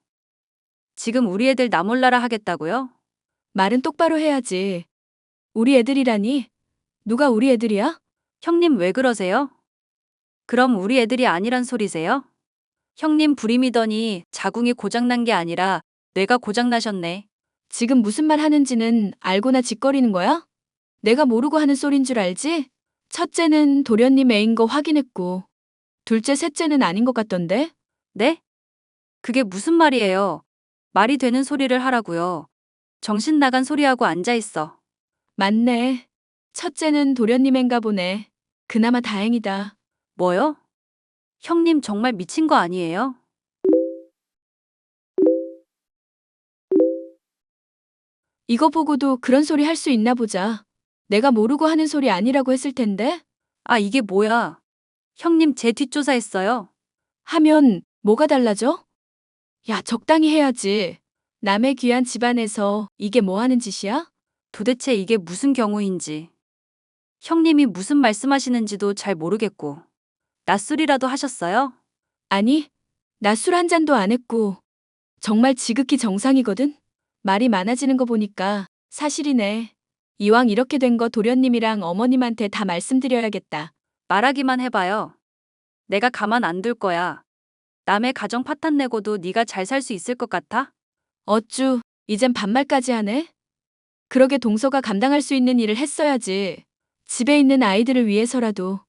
지금 우리 애들 나 몰라라 하겠다고요? 말은 똑바로 해야지. 우리 애들이라니? 누가 우리 애들이야? 형님 왜 그러세요? 그럼 우리 애들이 아니란 소리세요? 형님 불임이더니 자궁이 고장난 게 아니라 뇌가 고장나셨네. 지금 무슨 말 하는지는 알고나 짓거리는 거야? 내가 모르고 하는 소린 줄 알지? 첫째는 도련님 애인 거 확인했고, 둘째, 셋째는 아닌 것 같던데? 네? 그게 무슨 말이에요? 말이 되는 소리를 하라고요. 정신 나간 소리하고 앉아있어. 맞네. 첫째는 도련님 애인가 보네. 그나마 다행이다. 뭐요? 형님 정말 미친 거 아니에요? 이거 보고도 그런 소리 할 수 있나 보자. 내가 모르고 하는 소리 아니라고 했을 텐데? 아, 이게 뭐야? 형님 제 뒷조사했어요. 하면 뭐가 달라져? 야, 적당히 해야지. 남의 귀한 집안에서 이게 뭐 하는 짓이야? 도대체 이게 무슨 경우인지. 형님이 무슨 말씀하시는지도 잘 모르겠고. 낯술이라도 하셨어요? 아니, 나 술 한 잔도 안 했고 정말 지극히 정상이거든? 말이 많아지는 거 보니까 사실이네. 이왕 이렇게 된 거 도련님이랑 어머님한테 다 말씀드려야겠다. 말하기만 해봐요. 내가 가만 안 둘 거야. 남의 가정 파탄 내고도 네가 잘 살 수 있을 것 같아? 어쭈, 이젠 반말까지 하네? 그러게 동서가 감당할 수 있는 일을 했어야지. 집에 있는 아이들을 위해서라도.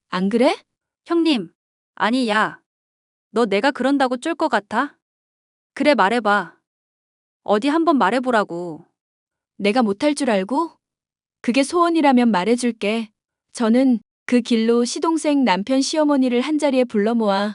안 그래? 형님, 아니 야. 너 내가 그런다고 쫄 것 같아? 그래 말해봐. 어디 한번 말해보라고. 내가 못할 줄 알고? 그게 소원이라면 말해줄게. 저는 그 길로 시동생 남편 시어머니를 한자리에 불러 모아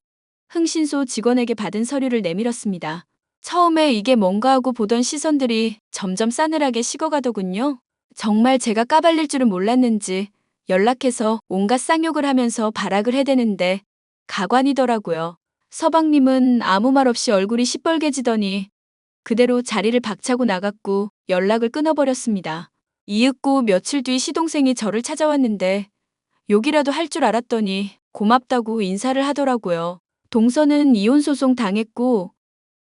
흥신소 직원에게 받은 서류를 내밀었습니다. 처음에 이게 뭔가 하고 보던 시선들이 점점 싸늘하게 식어가더군요. 정말 제가 까발릴 줄은 몰랐는지 연락해서 온갖 쌍욕을 하면서 발악을 해대는데 가관이더라고요. 서방님은 아무 말 없이 얼굴이 시뻘개지더니 그대로 자리를 박차고 나갔고 연락을 끊어버렸습니다. 이윽고 며칠 뒤 시동생이 저를 찾아왔는데 욕이라도 할 줄 알았더니 고맙다고 인사를 하더라고요. 동서는 이혼소송 당했고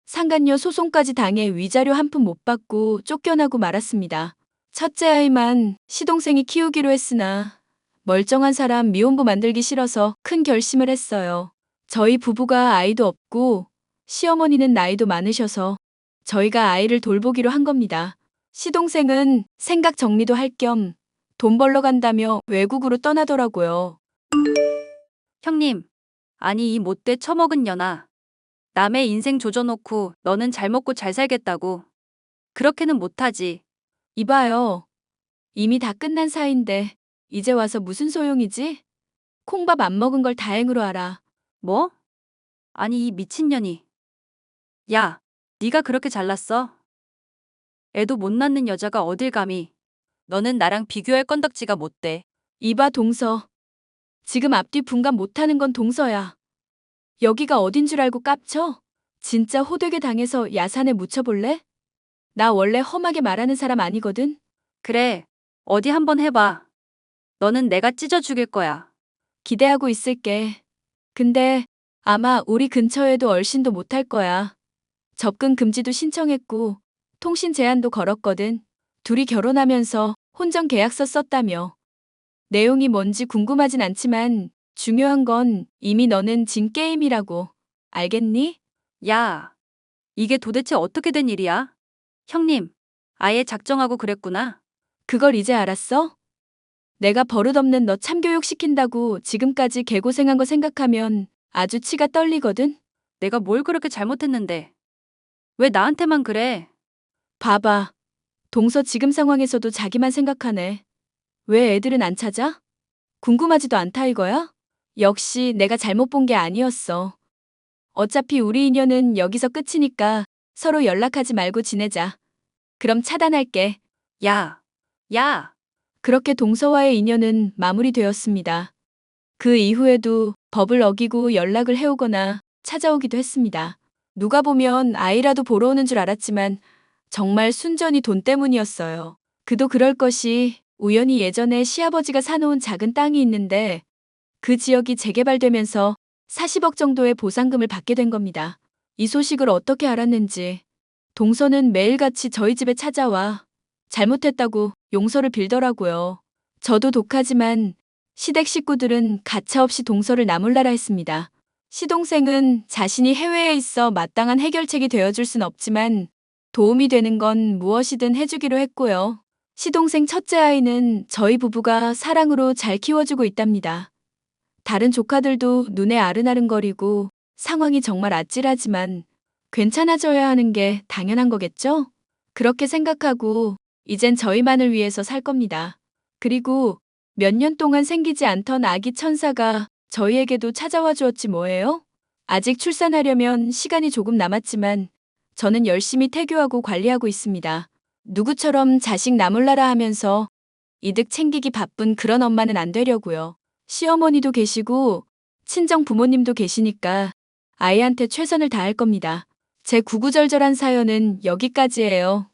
상간녀 소송까지 당해 위자료 한 푼 못 받고 쫓겨나고 말았습니다. 첫째 아이만 시동생이 키우기로 했으나 멀쩡한 사람 미혼부 만들기 싫어서 큰 결심을 했어요. 저희 부부가 아이도 없고 시어머니는 나이도 많으셔서 저희가 아이를 돌보기로 한 겁니다. 시동생은 생각 정리도 할 겸 돈 벌러 간다며 외국으로 떠나더라고요. 형님, 아니 이 못돼 처먹은 년아. 남의 인생 조져놓고 너는 잘 먹고 잘 살겠다고. 그렇게는 못하지. 이봐요. 이미 다 끝난 사이인데 이제 와서 무슨 소용이지? 콩밥 안 먹은 걸 다행으로 알아. 뭐? 아니 이 미친년이. 야, 네가 그렇게 잘났어? 애도 못 낳는 여자가 어딜 감히. 너는 나랑 비교할 건덕지가 못 돼. 이봐 동서. 지금 앞뒤 분간 못하는 건 동서야. 여기가 어딘 줄 알고 깝쳐? 진짜 호되게 당해서 야산에 묻혀볼래? 나 원래 험하게 말하는 사람 아니거든? 그래, 어디 한번 해봐. 너는 내가 찢어 죽일 거야. 기대하고 있을게. 근데 아마 우리 근처에도 얼씬도 못할 거야. 접근 금지도 신청했고 통신 제한도 걸었거든. 둘이 결혼하면서 혼전 계약서 썼다며. 내용이 뭔지 궁금하진 않지만 중요한 건 이미 너는 진 게임이라고. 알겠니? 야, 이게 도대체 어떻게 된 일이야? 형님, 아예 작정하고 그랬구나. 그걸 이제 알았어? 내가 버릇없는 너 참교육시킨다고 지금까지 개고생한 거 생각하면 아주 치가 떨리거든? 내가 뭘 그렇게 잘못했는데. 왜 나한테만 그래? 봐봐. 동서 지금 상황에서도 자기만 생각하네. 왜 애들은 안 찾아? 궁금하지도 않다 이거야? 역시 내가 잘못 본 게 아니었어. 어차피 우리 인연은 여기서 끝이니까 서로 연락하지 말고 지내자. 그럼 차단할게. 야, 야. 그렇게 동서와의 인연은 마무리되었습니다. 그 이후에도 법을 어기고 연락을 해오거나 찾아오기도 했습니다. 누가 보면 아이라도 보러 오는 줄 알았지만 정말 순전히 돈 때문이었어요. 그도 그럴 것이 우연히 예전에 시아버지가 사놓은 작은 땅이 있는데 그 지역이 재개발되면서 40억 정도의 보상금을 받게 된 겁니다. 이 소식을 어떻게 알았는지 동서는 매일같이 저희 집에 찾아와 잘못했다고 용서를 빌더라고요. 저도 독하지만 시댁 식구들은 가차없이 동서를 나몰라라 했습니다. 시동생은 자신이 해외에 있어 마땅한 해결책이 되어줄 순 없지만 도움이 되는 건 무엇이든 해주기로 했고요. 시동생 첫째 아이는 저희 부부가 사랑으로 잘 키워주고 있답니다. 다른 조카들도 눈에 아른아른거리고 상황이 정말 아찔하지만 괜찮아져야 하는 게 당연한 거겠죠? 그렇게 생각하고 이젠 저희만을 위해서 살 겁니다. 그리고 몇 년 동안 생기지 않던 아기 천사가 저희에게도 찾아와 주었지 뭐예요? 아직 출산하려면 시간이 조금 남았지만 저는 열심히 태교하고 관리하고 있습니다. 누구처럼 자식 나몰라라 하면서 이득 챙기기 바쁜 그런 엄마는 안 되려고요. 시어머니도 계시고 친정 부모님도 계시니까 아이한테 최선을 다할 겁니다. 제 구구절절한 사연은 여기까지예요.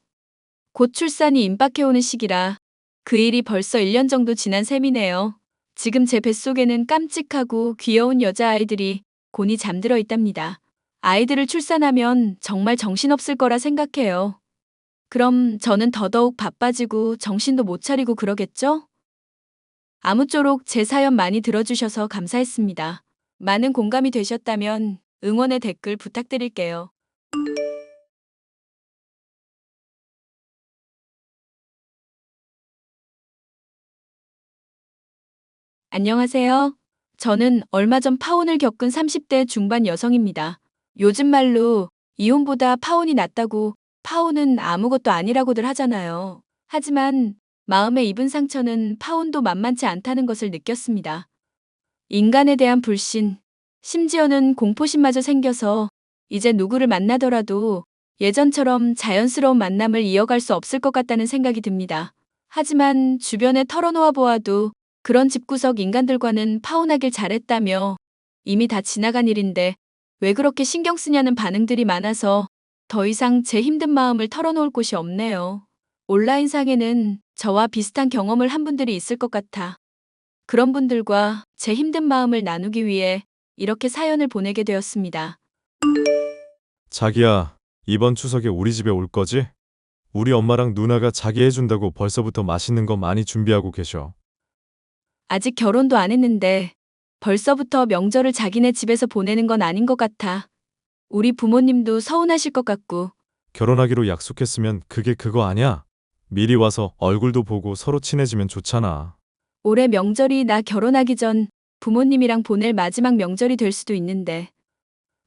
곧 출산이 임박해오는 시기라 그 일이 벌써 1년 정도 지난 셈이네요. 지금 제 뱃속에는 깜찍하고 귀여운 여자아이들이 곤히 잠들어 있답니다. 아이들을 출산하면 정말 정신없을 거라 생각해요. 그럼 저는 더더욱 바빠지고 정신도 못 차리고 그러겠죠? 아무쪼록 제 사연 많이 들어주셔서 감사했습니다. 많은 공감이 되셨다면 응원의 댓글 부탁드릴게요. 안녕하세요. 저는 얼마 전 파혼을 겪은 30대 중반 여성입니다. 요즘 말로 이혼보다 파혼이 낫다고 파혼은 아무것도 아니라고들 하잖아요. 하지만 마음에 입은 상처는 파혼도 만만치 않다는 것을 느꼈습니다. 인간에 대한 불신, 심지어는 공포심마저 생겨서 이제 누구를 만나더라도 예전처럼 자연스러운 만남을 이어갈 수 없을 것 같다는 생각이 듭니다. 하지만 주변에 털어놓아 보아도 그런 집구석 인간들과는 파혼하길 잘했다며 이미 다 지나간 일인데 왜 그렇게 신경 쓰냐는 반응들이 많아서 더 이상 제 힘든 마음을 털어놓을 곳이 없네요. 온라인상에는 저와 비슷한 경험을 한 분들이 있을 것 같아 그런 분들과 제 힘든 마음을 나누기 위해 이렇게 사연을 보내게 되었습니다. 자기야, 이번 추석에 우리 집에 올 거지? 우리 엄마랑 누나가 자기 해준다고 벌써부터 맛있는 거 많이 준비하고 계셔. 아직 결혼도 안 했는데 벌써부터 명절을 자기네 집에서 보내는 건 아닌 것 같아. 우리 부모님도 서운하실 것 같고. 결혼하기로 약속했으면 그게 그거 아냐? 미리 와서 얼굴도 보고 서로 친해지면 좋잖아. 올해 명절이 나 결혼하기 전 부모님이랑 보낼 마지막 명절이 될 수도 있는데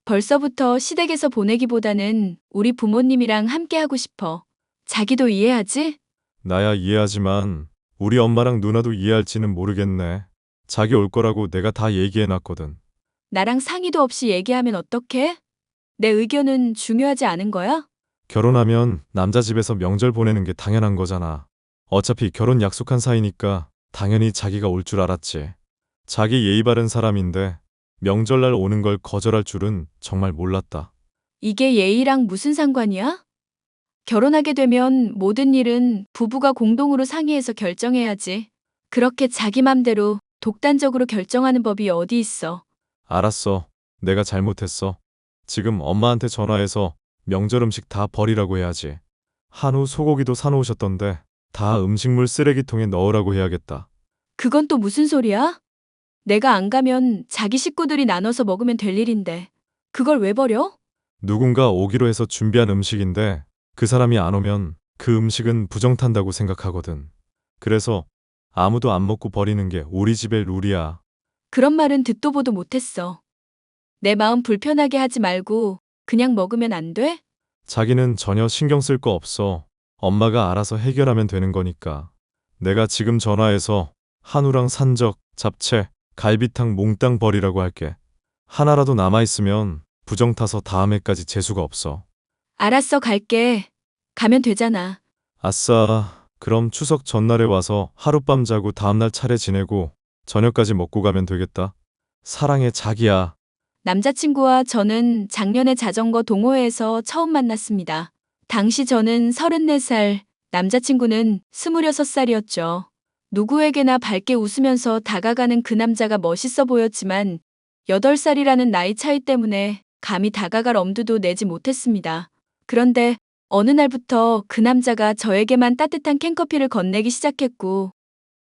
벌써부터 시댁에서 보내기보다는 우리 부모님이랑 함께 하고 싶어. 자기도 이해하지? 나야 이해하지만 우리 엄마랑 누나도 이해할지는 모르겠네. 자기 올 거라고 내가 다 얘기해놨거든. 나랑 상의도 없이 얘기하면 어떡해? 내 의견은 중요하지 않은 거야? 결혼하면 남자 집에서 명절 보내는 게 당연한 거잖아. 어차피 결혼 약속한 사이니까 당연히 자기가 올 줄 알았지. 자기 예의 바른 사람인데 명절날 오는 걸 거절할 줄은 정말 몰랐다. 이게 예의랑 무슨 상관이야? 결혼하게 되면 모든 일은 부부가 공동으로 상의해서 결정해야지. 그렇게 자기 맘대로 독단적으로 결정하는 법이 어디 있어. 알았어. 내가 잘못했어. 지금 엄마한테 전화해서 명절 음식 다 버리라고 해야지. 한우 소고기도 사놓으셨던데 다 음식물 쓰레기통에 넣으라고 해야겠다. 그건 또 무슨 소리야? 내가 안 가면 자기 식구들이 나눠서 먹으면 될 일인데. 그걸 왜 버려? 누군가 오기로 해서 준비한 음식인데 그 사람이 안 오면 그 음식은 부정탄다고 생각하거든. 그래서 아무도 안 먹고 버리는 게 우리 집의 룰이야. 그런 말은 듣도 보도 못했어. 내 마음 불편하게 하지 말고 그냥 먹으면 안 돼? 자기는 전혀 신경 쓸 거 없어. 엄마가 알아서 해결하면 되는 거니까. 내가 지금 전화해서 한우랑 산적, 잡채, 갈비탕 몽땅 버리라고 할게. 하나라도 남아있으면 부정타서 다음에까지 재수가 없어. 알았어, 갈게. 가면 되잖아. 아싸, 그럼 추석 전날에 와서 하룻밤 자고 다음날 차례 지내고 저녁까지 먹고 가면 되겠다. 사랑해, 자기야. 남자친구와 저는 작년에 자전거 동호회에서 처음 만났습니다. 당시 저는 34살, 남자친구는 26살이었죠. 누구에게나 밝게 웃으면서 다가가는 그 남자가 멋있어 보였지만 8살이라는 나이 차이 때문에 감히 다가갈 엄두도 내지 못했습니다. 그런데 어느 날부터 그 남자가 저에게만 따뜻한 캔커피를 건네기 시작했고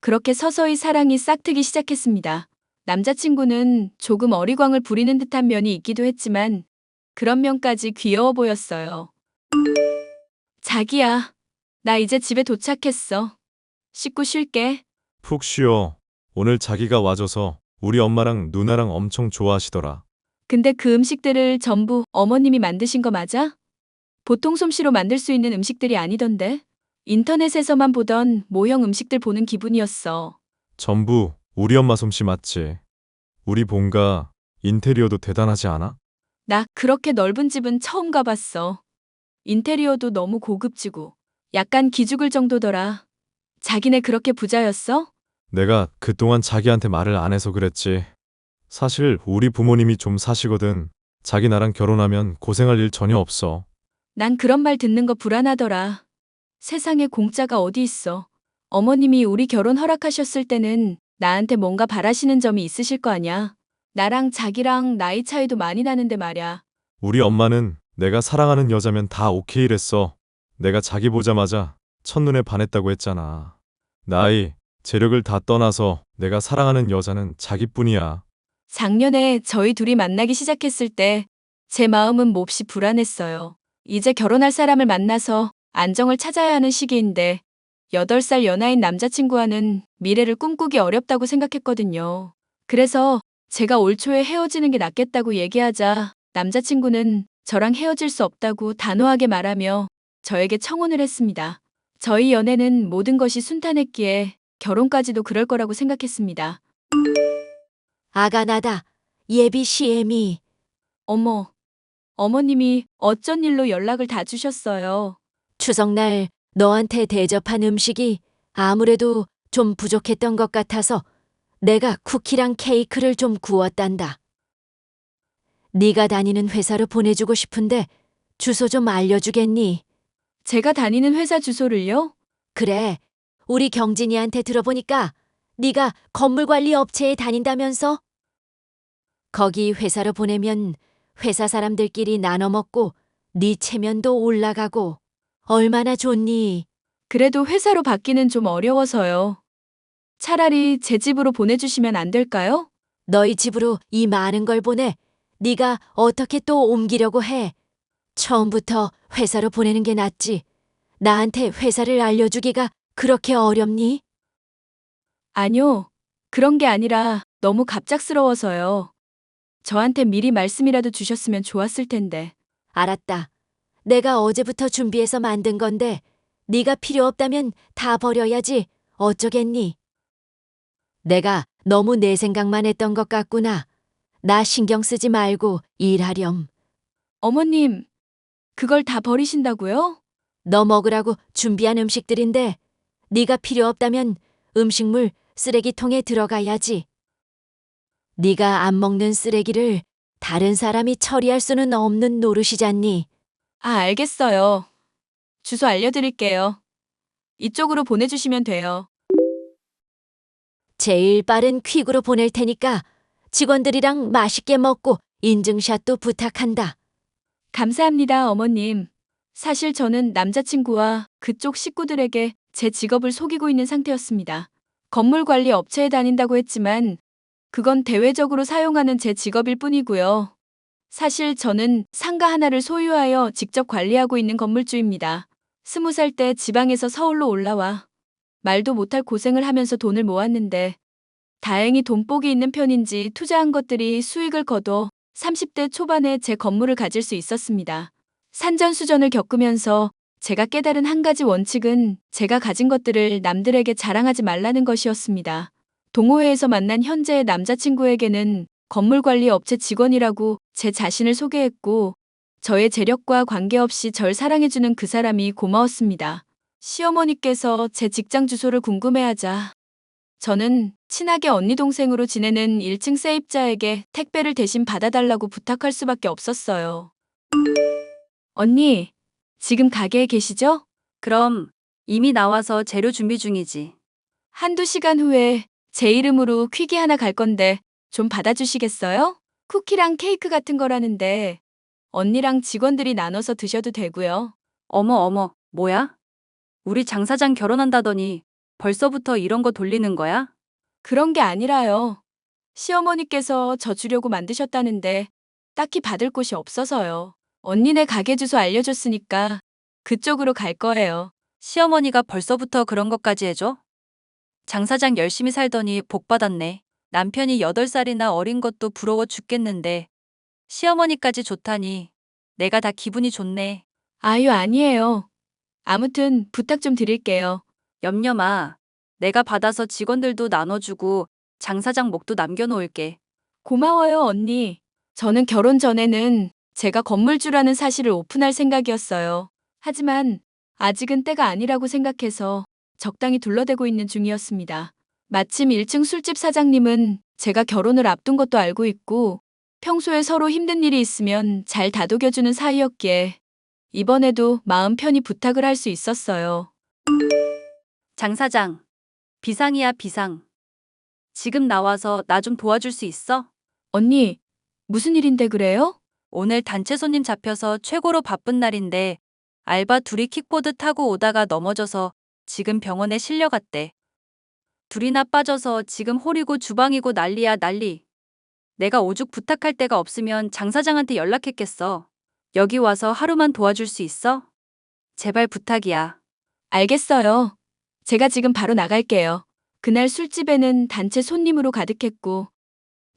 그렇게 서서히 사랑이 싹트기 시작했습니다. 남자친구는 조금 어리광을 부리는 듯한 면이 있기도 했지만 그런 면까지 귀여워 보였어요. 자기야, 나 이제 집에 도착했어. 씻고 쉴게. 푹 쉬어. 오늘 자기가 와줘서 우리 엄마랑 누나랑 엄청 좋아하시더라. 근데 그 음식들을 전부 어머님이 만드신 거 맞아? 보통 솜씨로 만들 수 있는 음식들이 아니던데. 인터넷에서만 보던 모형 음식들 보는 기분이었어. 전부 우리 엄마 솜씨 맞지? 우리 본가 인테리어도 대단하지 않아? 나 그렇게 넓은 집은 처음 가봤어. 인테리어도 너무 고급지고 약간 기죽을 정도더라. 자기네 그렇게 부자였어? 내가 그동안 자기한테 말을 안 해서 그랬지. 사실 우리 부모님이 좀 사시거든. 자기 나랑 결혼하면 고생할 일 전혀 없어. 난 그런 말 듣는 거 불안하더라. 세상에 공짜가 어디 있어. 어머님이 우리 결혼 허락하셨을 때는 나한테 뭔가 바라시는 점이 있으실 거 아냐. 나랑 자기랑 나이 차이도 많이 나는데 말야. 우리 엄마는 내가 사랑하는 여자면 다 오케이랬어. 내가 자기 보자마자 첫눈에 반했다고 했잖아. 나이, 재력을 다 떠나서 내가 사랑하는 여자는 자기뿐이야. 작년에 저희 둘이 만나기 시작했을 때 제 마음은 몹시 불안했어요. 이제 결혼할 사람을 만나서 안정을 찾아야 하는 시기인데 8살 연하인 남자친구와는 미래를 꿈꾸기 어렵다고 생각했거든요. 그래서 제가 올 초에 헤어지는 게 낫겠다고 얘기하자 남자친구는 저랑 헤어질 수 없다고 단호하게 말하며 저에게 청혼을 했습니다. 저희 연애는 모든 것이 순탄했기에 결혼까지도 그럴 거라고 생각했습니다. 아가나다. 예비 시애미. 어머, 어머님이 어쩐 일로 연락을 다 주셨어요. 추석날 너한테 대접한 음식이 아무래도 좀 부족했던 것 같아서 내가 쿠키랑 케이크를 좀 구웠단다. 네가 다니는 회사로 보내주고 싶은데 주소 좀 알려주겠니? 제가 다니는 회사 주소를요? 그래, 우리 경진이한테 들어보니까 네가 건물관리 업체에 다닌다면서? 거기 회사로 보내면 회사 사람들끼리 나눠 먹고 네 체면도 올라가고 얼마나 좋니? 그래도 회사로 받기는 좀 어려워서요. 차라리 제 집으로 보내주시면 안 될까요? 너희 집으로 이 많은 걸 보내 네가 어떻게 또 옮기려고 해? 처음부터 회사로 보내는 게 낫지. 나한테 회사를 알려주기가 그렇게 어렵니? 아니요. 그런 게 아니라 너무 갑작스러워서요. 저한테 미리 말씀이라도 주셨으면 좋았을 텐데. 알았다. 내가 어제부터 준비해서 만든 건데 네가 필요 없다면 다 버려야지. 어쩌겠니? 내가 너무 내 생각만 했던 것 같구나. 나 신경 쓰지 말고 일하렴. 어머님, 그걸 다 버리신다고요? 너 먹으라고 준비한 음식들인데 네가 필요 없다면 음식물 쓰레기통에 들어가야지. 네가 안 먹는 쓰레기를 다른 사람이 처리할 수는 없는 노릇이잖니. 아, 알겠어요. 주소 알려드릴게요. 이쪽으로 보내주시면 돼요. 제일 빠른 퀵으로 보낼 테니까 직원들이랑 맛있게 먹고 인증샷도 부탁한다. 감사합니다, 어머님. 사실 저는 남자친구와 그쪽 식구들에게 제 직업을 속이고 있는 상태였습니다. 건물 관리 업체에 다닌다고 했지만 그건 대외적으로 사용하는 제 직업일 뿐이고요. 사실 저는 상가 하나를 소유하여 직접 관리하고 있는 건물주입니다. 20살 때 지방에서 서울로 올라와 말도 못할 고생을 하면서 돈을 모았는데 다행히 돈복이 있는 편인지 투자한 것들이 수익을 거둬 30대 초반에 제 건물을 가질 수 있었습니다. 산전수전을 겪으면서 제가 깨달은 한 가지 원칙은 제가 가진 것들을 남들에게 자랑하지 말라는 것이었습니다. 동호회에서 만난 현재의 남자친구에게는 건물관리 업체 직원이라고 제 자신을 소개했고 저의 재력과 관계없이 절 사랑해주는 그 사람이 고마웠습니다. 시어머니께서 제 직장 주소를 궁금해하자 저는 친하게 언니 동생으로 지내는 1층 세입자에게 택배를 대신 받아달라고 부탁할 수밖에 없었어요. 언니, 지금 가게에 계시죠? 그럼 이미 나와서 재료 준비 중이지. 한두 시간 후에 제 이름으로 퀵이 하나 갈 건데 좀 받아주시겠어요? 쿠키랑 케이크 같은 거라는데 언니랑 직원들이 나눠서 드셔도 되고요. 어머, 뭐야? 우리 장 사장 결혼한다더니 벌써부터 이런 거 돌리는 거야? 그런 게 아니라요. 시어머니께서 저 주려고 만드셨다는데 딱히 받을 곳이 없어서요. 언니네 가게 주소 알려줬으니까 그쪽으로 갈 거예요. 시어머니가 벌써부터 그런 것까지 해줘? 장 사장 열심히 살더니 복 받았네. 남편이 8살이나 어린 것도 부러워 죽겠는데 시어머니까지 좋다니 내가 다 기분이 좋네. 아유, 아니에요. 아무튼 부탁 좀 드릴게요. 염려마. 내가 받아서 직원들도 나눠주고 장 사장 목도 남겨놓을게. 고마워요, 언니. 저는 결혼 전에는 제가 건물주라는 사실을 오픈할 생각이었어요. 하지만 아직은 때가 아니라고 생각해서 적당히 둘러대고 있는 중이었습니다. 마침 1층 술집 사장님은 제가 결혼을 앞둔 것도 알고 있고 평소에 서로 힘든 일이 있으면 잘 다독여주는 사이였기에 이번에도 마음 편히 부탁을 할 수 있었어요. 장 사장, 비상이야, 비상. 지금 나와서 나 좀 도와줄 수 있어? 언니, 무슨 일인데 그래요? 오늘 단체 손님 잡혀서 최고로 바쁜 날인데 알바 둘이 킥보드 타고 오다가 넘어져서 지금 병원에 실려갔대. 둘이나 빠져서 지금 홀이고 주방이고 난리야, 난리. 내가 오죽 부탁할 데가 없으면 장 사장한테 연락했겠어. 여기 와서 하루만 도와줄 수 있어? 제발 부탁이야. 알겠어요. 제가 지금 바로 나갈게요. 그날 술집에는 단체 손님으로 가득했고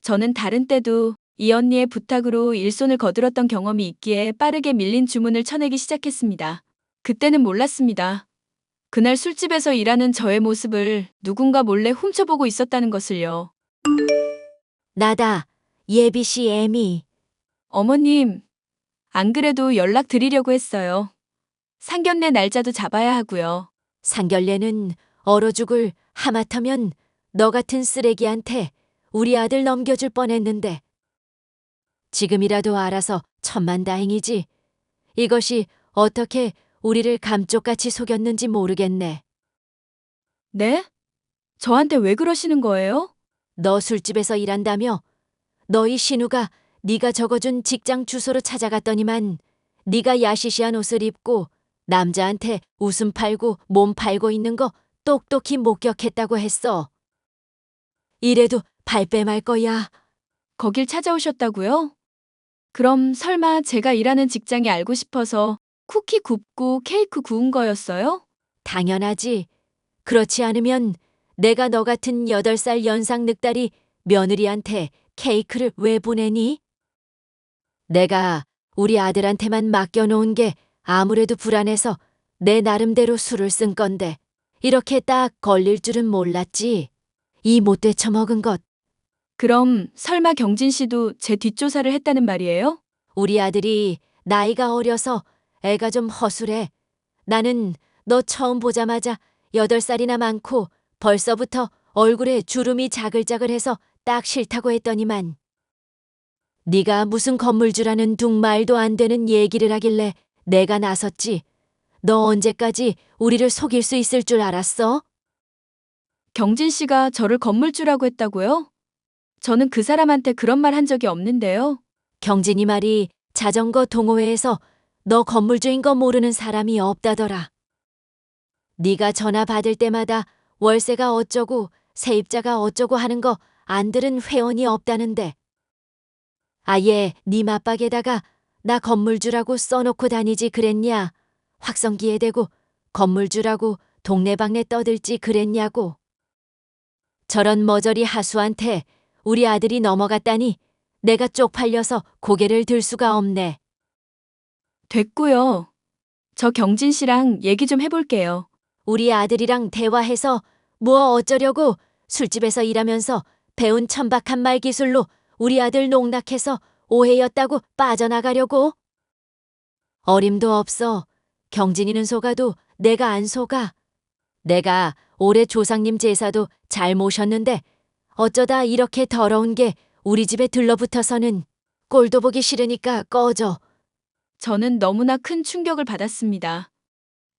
저는 다른 때도 이 언니의 부탁으로 일손을 거들었던 경험이 있기에 빠르게 밀린 주문을 쳐내기 시작했습니다. 그때는 몰랐습니다. 그날 술집에서 일하는 저의 모습을 누군가 몰래 훔쳐보고 있었다는 것을요. 나다. 예비 씨 애미. 어머님, 안 그래도 연락드리려고 했어요. 상견례 날짜도 잡아야 하고요. 상견례는 얼어 죽을 하마터면 너 같은 쓰레기한테 우리 아들 넘겨줄 뻔했는데. 지금이라도 알아서 천만다행이지. 이것이 어떻게 우리를 감쪽같이 속였는지 모르겠네. 네? 저한테 왜 그러시는 거예요? 너 술집에서 일한다며? 너희 신우가 네가 적어준 직장 주소로 찾아갔더니만 네가 야시시한 옷을 입고 남자한테 웃음 팔고 몸 팔고 있는 거 똑똑히 목격했다고 했어. 이래도 발뺌할 거야. 거길 찾아오셨다고요? 그럼 설마 제가 일하는 직장이 알고 싶어서 쿠키 굽고 케이크 구운 거였어요? 당연하지. 그렇지 않으면 내가 너 같은 8살 연상 늑다리 며느리한테 케이크를 왜 보내니? 내가 우리 아들한테만 맡겨놓은 게 아무래도 불안해서 내 나름대로 수를 쓴 건데 이렇게 딱 걸릴 줄은 몰랐지. 이 못돼 처먹은 것. 그럼 설마 경진 씨도 제 뒷조사를 했다는 말이에요? 우리 아들이 나이가 어려서 애가 좀 허술해. 나는 너 처음 보자마자 8살이나 많고 벌써부터 얼굴에 주름이 자글자글해서 딱 싫다고 했더니만 네가 무슨 건물주라는 둥 말도 안 되는 얘기를 하길래 내가 나섰지. 너 언제까지 우리를 속일 수 있을 줄 알았어? 경진 씨가 저를 건물주라고 했다고요? 저는 그 사람한테 그런 말 한 적이 없는데요. 경진이 말이 자전거 동호회에서 너 건물주인 거 모르는 사람이 없다더라. 네가 전화 받을 때마다 월세가 어쩌고 세입자가 어쩌고 하는 거 안 들은 회원이 없다는데. 아예 네 맞박에다가 나 건물주라고 써놓고 다니지 그랬냐? 확성기에 대고 건물주라고 동네방네 떠들지 그랬냐고. 저런 머저리 하수한테 우리 아들이 넘어갔다니 내가 쪽팔려서 고개를 들 수가 없네. 됐고요. 저 경진 씨랑 얘기 좀 해볼게요. 우리 아들이랑 대화해서 뭐 어쩌려고 술집에서 일하면서 배운 천박한 말 기술로 우리 아들 농락해서 오해였다고 빠져나가려고? 어림도 없어. 경진이는 속아도 내가 안 속아. 내가 올해 조상님 제사도 잘 모셨는데 어쩌다 이렇게 더러운 게 우리 집에 들러붙어서는 꼴도 보기 싫으니까 꺼져. 저는 너무나 큰 충격을 받았습니다.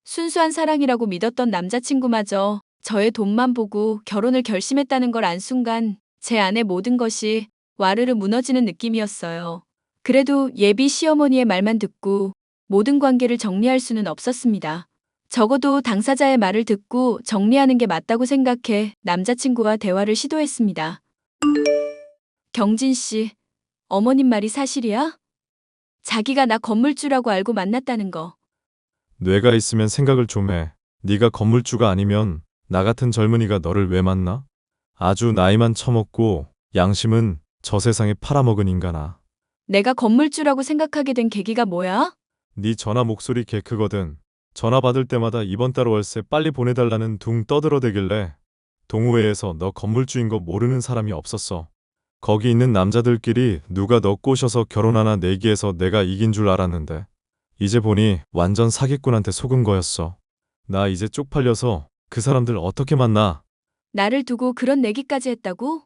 순수한 사랑이라고 믿었던 남자친구마저 저의 돈만 보고 결혼을 결심했다는 걸 안 순간 제 안의 모든 것이 와르르 무너지는 느낌이었어요. 그래도 예비 시어머니의 말만 듣고 모든 관계를 정리할 수는 없었습니다. 적어도 당사자의 말을 듣고 정리하는 게 맞다고 생각해 남자친구와 대화를 시도했습니다. 경진 씨, 어머님 말이 사실이야? 자기가 나 건물주라고 알고 만났다는 거. 뇌가 있으면 생각을 좀 해. 네가 건물주가 아니면 나 같은 젊은이가 너를 왜 만나? 아주 나이만 처먹고 양심은 저 세상에 팔아먹은 인간아. 내가 건물주라고 생각하게 된 계기가 뭐야? 네 전화 목소리 개 크거든. 전화 받을 때마다 이번 달 월세 빨리 보내달라는 둥 떠들어대길래 동호회에서 너 건물주인 거 모르는 사람이 없었어. 거기 있는 남자들끼리 누가 너 꼬셔서 결혼하나 내기해서 내가 이긴 줄 알았는데 이제 보니 완전 사기꾼한테 속은 거였어. 나 이제 쪽팔려서 그 사람들 어떻게 만나? 나를 두고 그런 내기까지 했다고?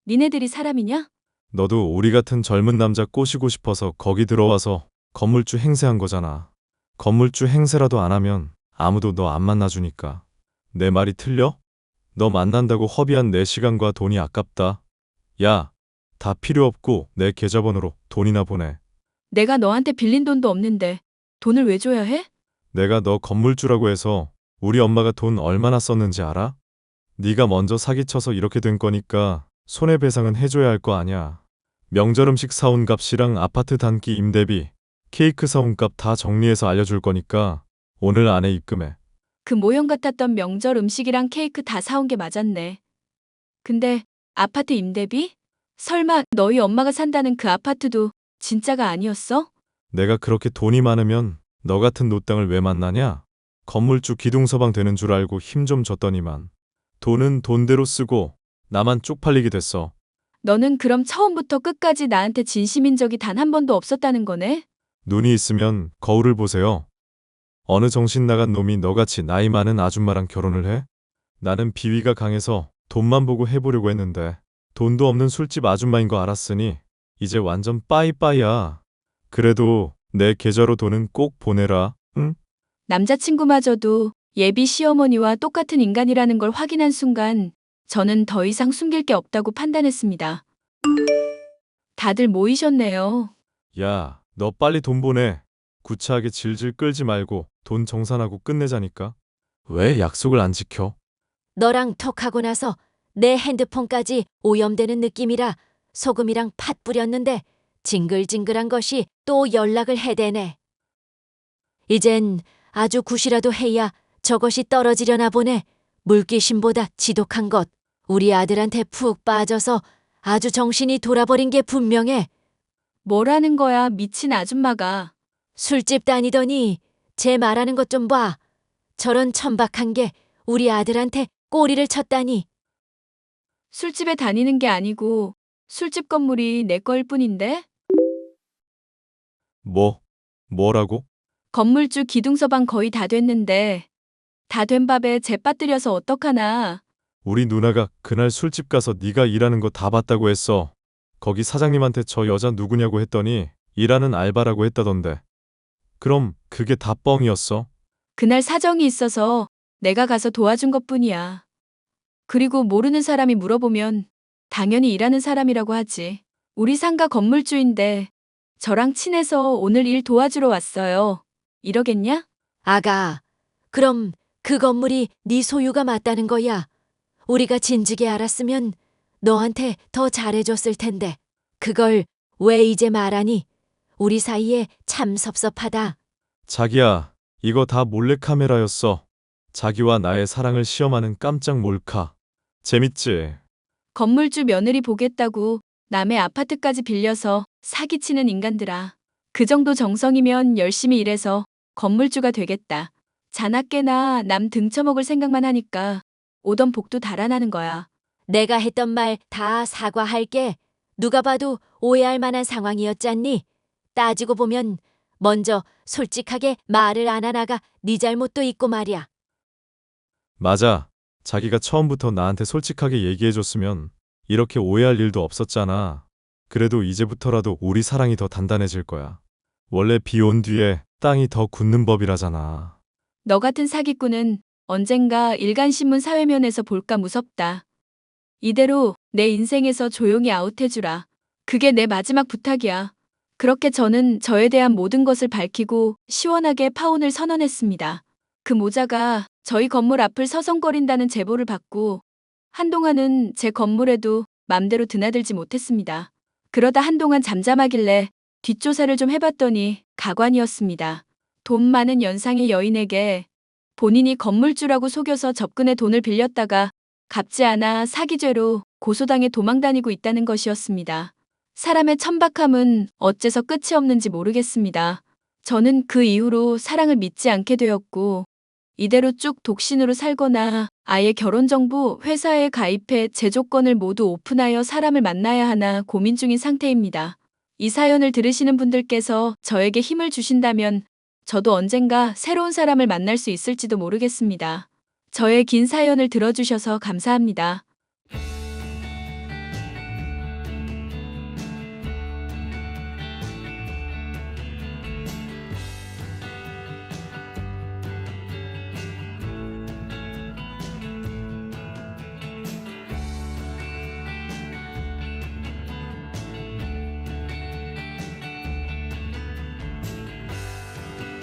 니네들이 사람이냐? 너도 우리 같은 젊은 남자 꼬시고 싶어서 거기 들어와서 건물주 행세한 거잖아. 건물주 행세라도 안 하면 아무도 너 안 만나주니까. 내 말이 틀려? 너 만난다고 허비한 내 시간과 돈이 아깝다. 야, 다 필요 없고 내 계좌번호로 돈이나 보내. 내가 너한테 빌린 돈도 없는데 돈을 왜 줘야 해? 내가 너 건물주라고 해서 우리 엄마가 돈 얼마나 썼는지 알아? 네가 먼저 사기쳐서 이렇게 된 거니까 손해배상은 해줘야 할 거 아냐. 명절 음식 사온 값이랑 아파트 단기 임대비, 케이크 사온 값 다 정리해서 알려줄 거니까 오늘 안에 입금해. 그 모형 같았던 명절 음식이랑 케이크 다 사온 게 맞았네. 근데 아파트 임대비? 설마 너희 엄마가 산다는 그 아파트도 진짜가 아니었어? 내가 그렇게 돈이 많으면 너 같은 노땅을 왜 만나냐? 건물주 기둥서방 되는 줄 알고 힘 좀 줬더니만 돈은 돈대로 쓰고 나만 쪽팔리게 됐어. 너는 그럼 처음부터 끝까지 나한테 진심인 적이 단 한 번도 없었다는 거네? 눈이 있으면 거울을 보세요. 어느 정신 나간 놈이 너같이 나이 많은 아줌마랑 결혼을 해? 나는 비위가 강해서 돈만 보고 해보려고 했는데 돈도 없는 술집 아줌마인 거 알았으니 이제 완전 빠이빠이야. 그래도 내 계좌로 돈은 꼭 보내라. 응? 남자친구마저도 예비 시어머니와 똑같은 인간이라는 걸 확인한 순간 저는 더 이상 숨길 게 없다고 판단했습니다. 다들 모이셨네요. 야, 너 빨리 돈 보내. 구차하게 질질 끌지 말고 돈 정산하고 끝내자니까. 왜 약속을 안 지켜? 너랑 톡하고 나서 내 핸드폰까지 오염되는 느낌이라 소금이랑 팥 뿌렸는데 징글징글한 것이 또 연락을 해대네. 이젠 아주 굿이라도 해야 저것이 떨어지려나 보네. 물귀신보다 지독한 것. 우리 아들한테 푹 빠져서 아주 정신이 돌아버린 게 분명해. 뭐라는 거야, 미친 아줌마가. 술집 다니더니 제 말하는 것 좀 봐. 저런 천박한 게 우리 아들한테 꼬리를 쳤다니. 술집에 다니는 게 아니고 술집 건물이 내 거일 뿐인데? 뭐라고? 건물주 기둥서방 거의 다 됐는데 다 된 밥에 재 빠뜨려서 어떡하나. 우리 누나가 그날 술집 가서 네가 일하는 거 다 봤다고 했어. 거기 사장님한테 저 여자 누구냐고 했더니 일하는 알바라고 했다던데. 그럼 그게 다 뻥이었어? 그날 사정이 있어서 내가 가서 도와준 것뿐이야. 그리고 모르는 사람이 물어보면 당연히 일하는 사람이라고 하지. 우리 상가 건물주인데 저랑 친해서 오늘 일 도와주러 왔어요. 이러겠냐? 아가, 그럼 그 건물이 네 소유가 맞다는 거야. 우리가 진즉에 알았으면 너한테 더 잘해줬을 텐데. 그걸 왜 이제 말하니? 우리 사이에 참 섭섭하다. 자기야, 이거 다 몰래카메라였어. 자기와 나의 사랑을 시험하는 깜짝 몰카. 재밌지? 건물주 며느리 보겠다고 남의 아파트까지 빌려서 사기치는 인간들아. 그 정도 정성이면 열심히 일해서 건물주가 되겠다. 자나깨나 남 등쳐먹을 생각만 하니까 오던 복도 달아나는 거야. 내가 했던 말 다 사과할게. 누가 봐도 오해할 만한 상황이었잖니. 따지고 보면 먼저 솔직하게 말을 안 하나가 네 잘못도 있고 말이야. 맞아. 자기가 처음부터 나한테 솔직하게 얘기해줬으면 이렇게 오해할 일도 없었잖아. 그래도 이제부터라도 우리 사랑이 더 단단해질 거야. 원래 비 온 뒤에 땅이 더 굳는 법이라잖아. 너 같은 사기꾼은 언젠가 일간신문 사회면에서 볼까 무섭다. 이대로 내 인생에서 조용히 아웃해주라. 그게 내 마지막 부탁이야. 그렇게 저는 저에 대한 모든 것을 밝히고 시원하게 파혼을 선언했습니다. 그 모자가 저희 건물 앞을 서성거린다는 제보를 받고 한동안은 제 건물에도 맘대로 드나들지 못했습니다. 그러다 한동안 잠잠하길래 뒷조사를 좀 해봤더니 가관이었습니다. 돈 많은 연상의 여인에게 본인이 건물주라고 속여서 접근해 돈을 빌렸다가 갚지 않아 사기죄로 고소당해 도망다니고 있다는 것이었습니다. 사람의 천박함은 어째서 끝이 없는지 모르겠습니다. 저는 그 이후로 사랑을 믿지 않게 되었고 이대로 쭉 독신으로 살거나 아예 결혼정보 회사에 가입해 제 조건을 모두 오픈하여 사람을 만나야 하나 고민 중인 상태입니다. 이 사연을 들으시는 분들께서 저에게 힘을 주신다면 저도 언젠가 새로운 사람을 만날 수 있을지도 모르겠습니다. 저의 긴 사연을 들어주셔서 감사합니다.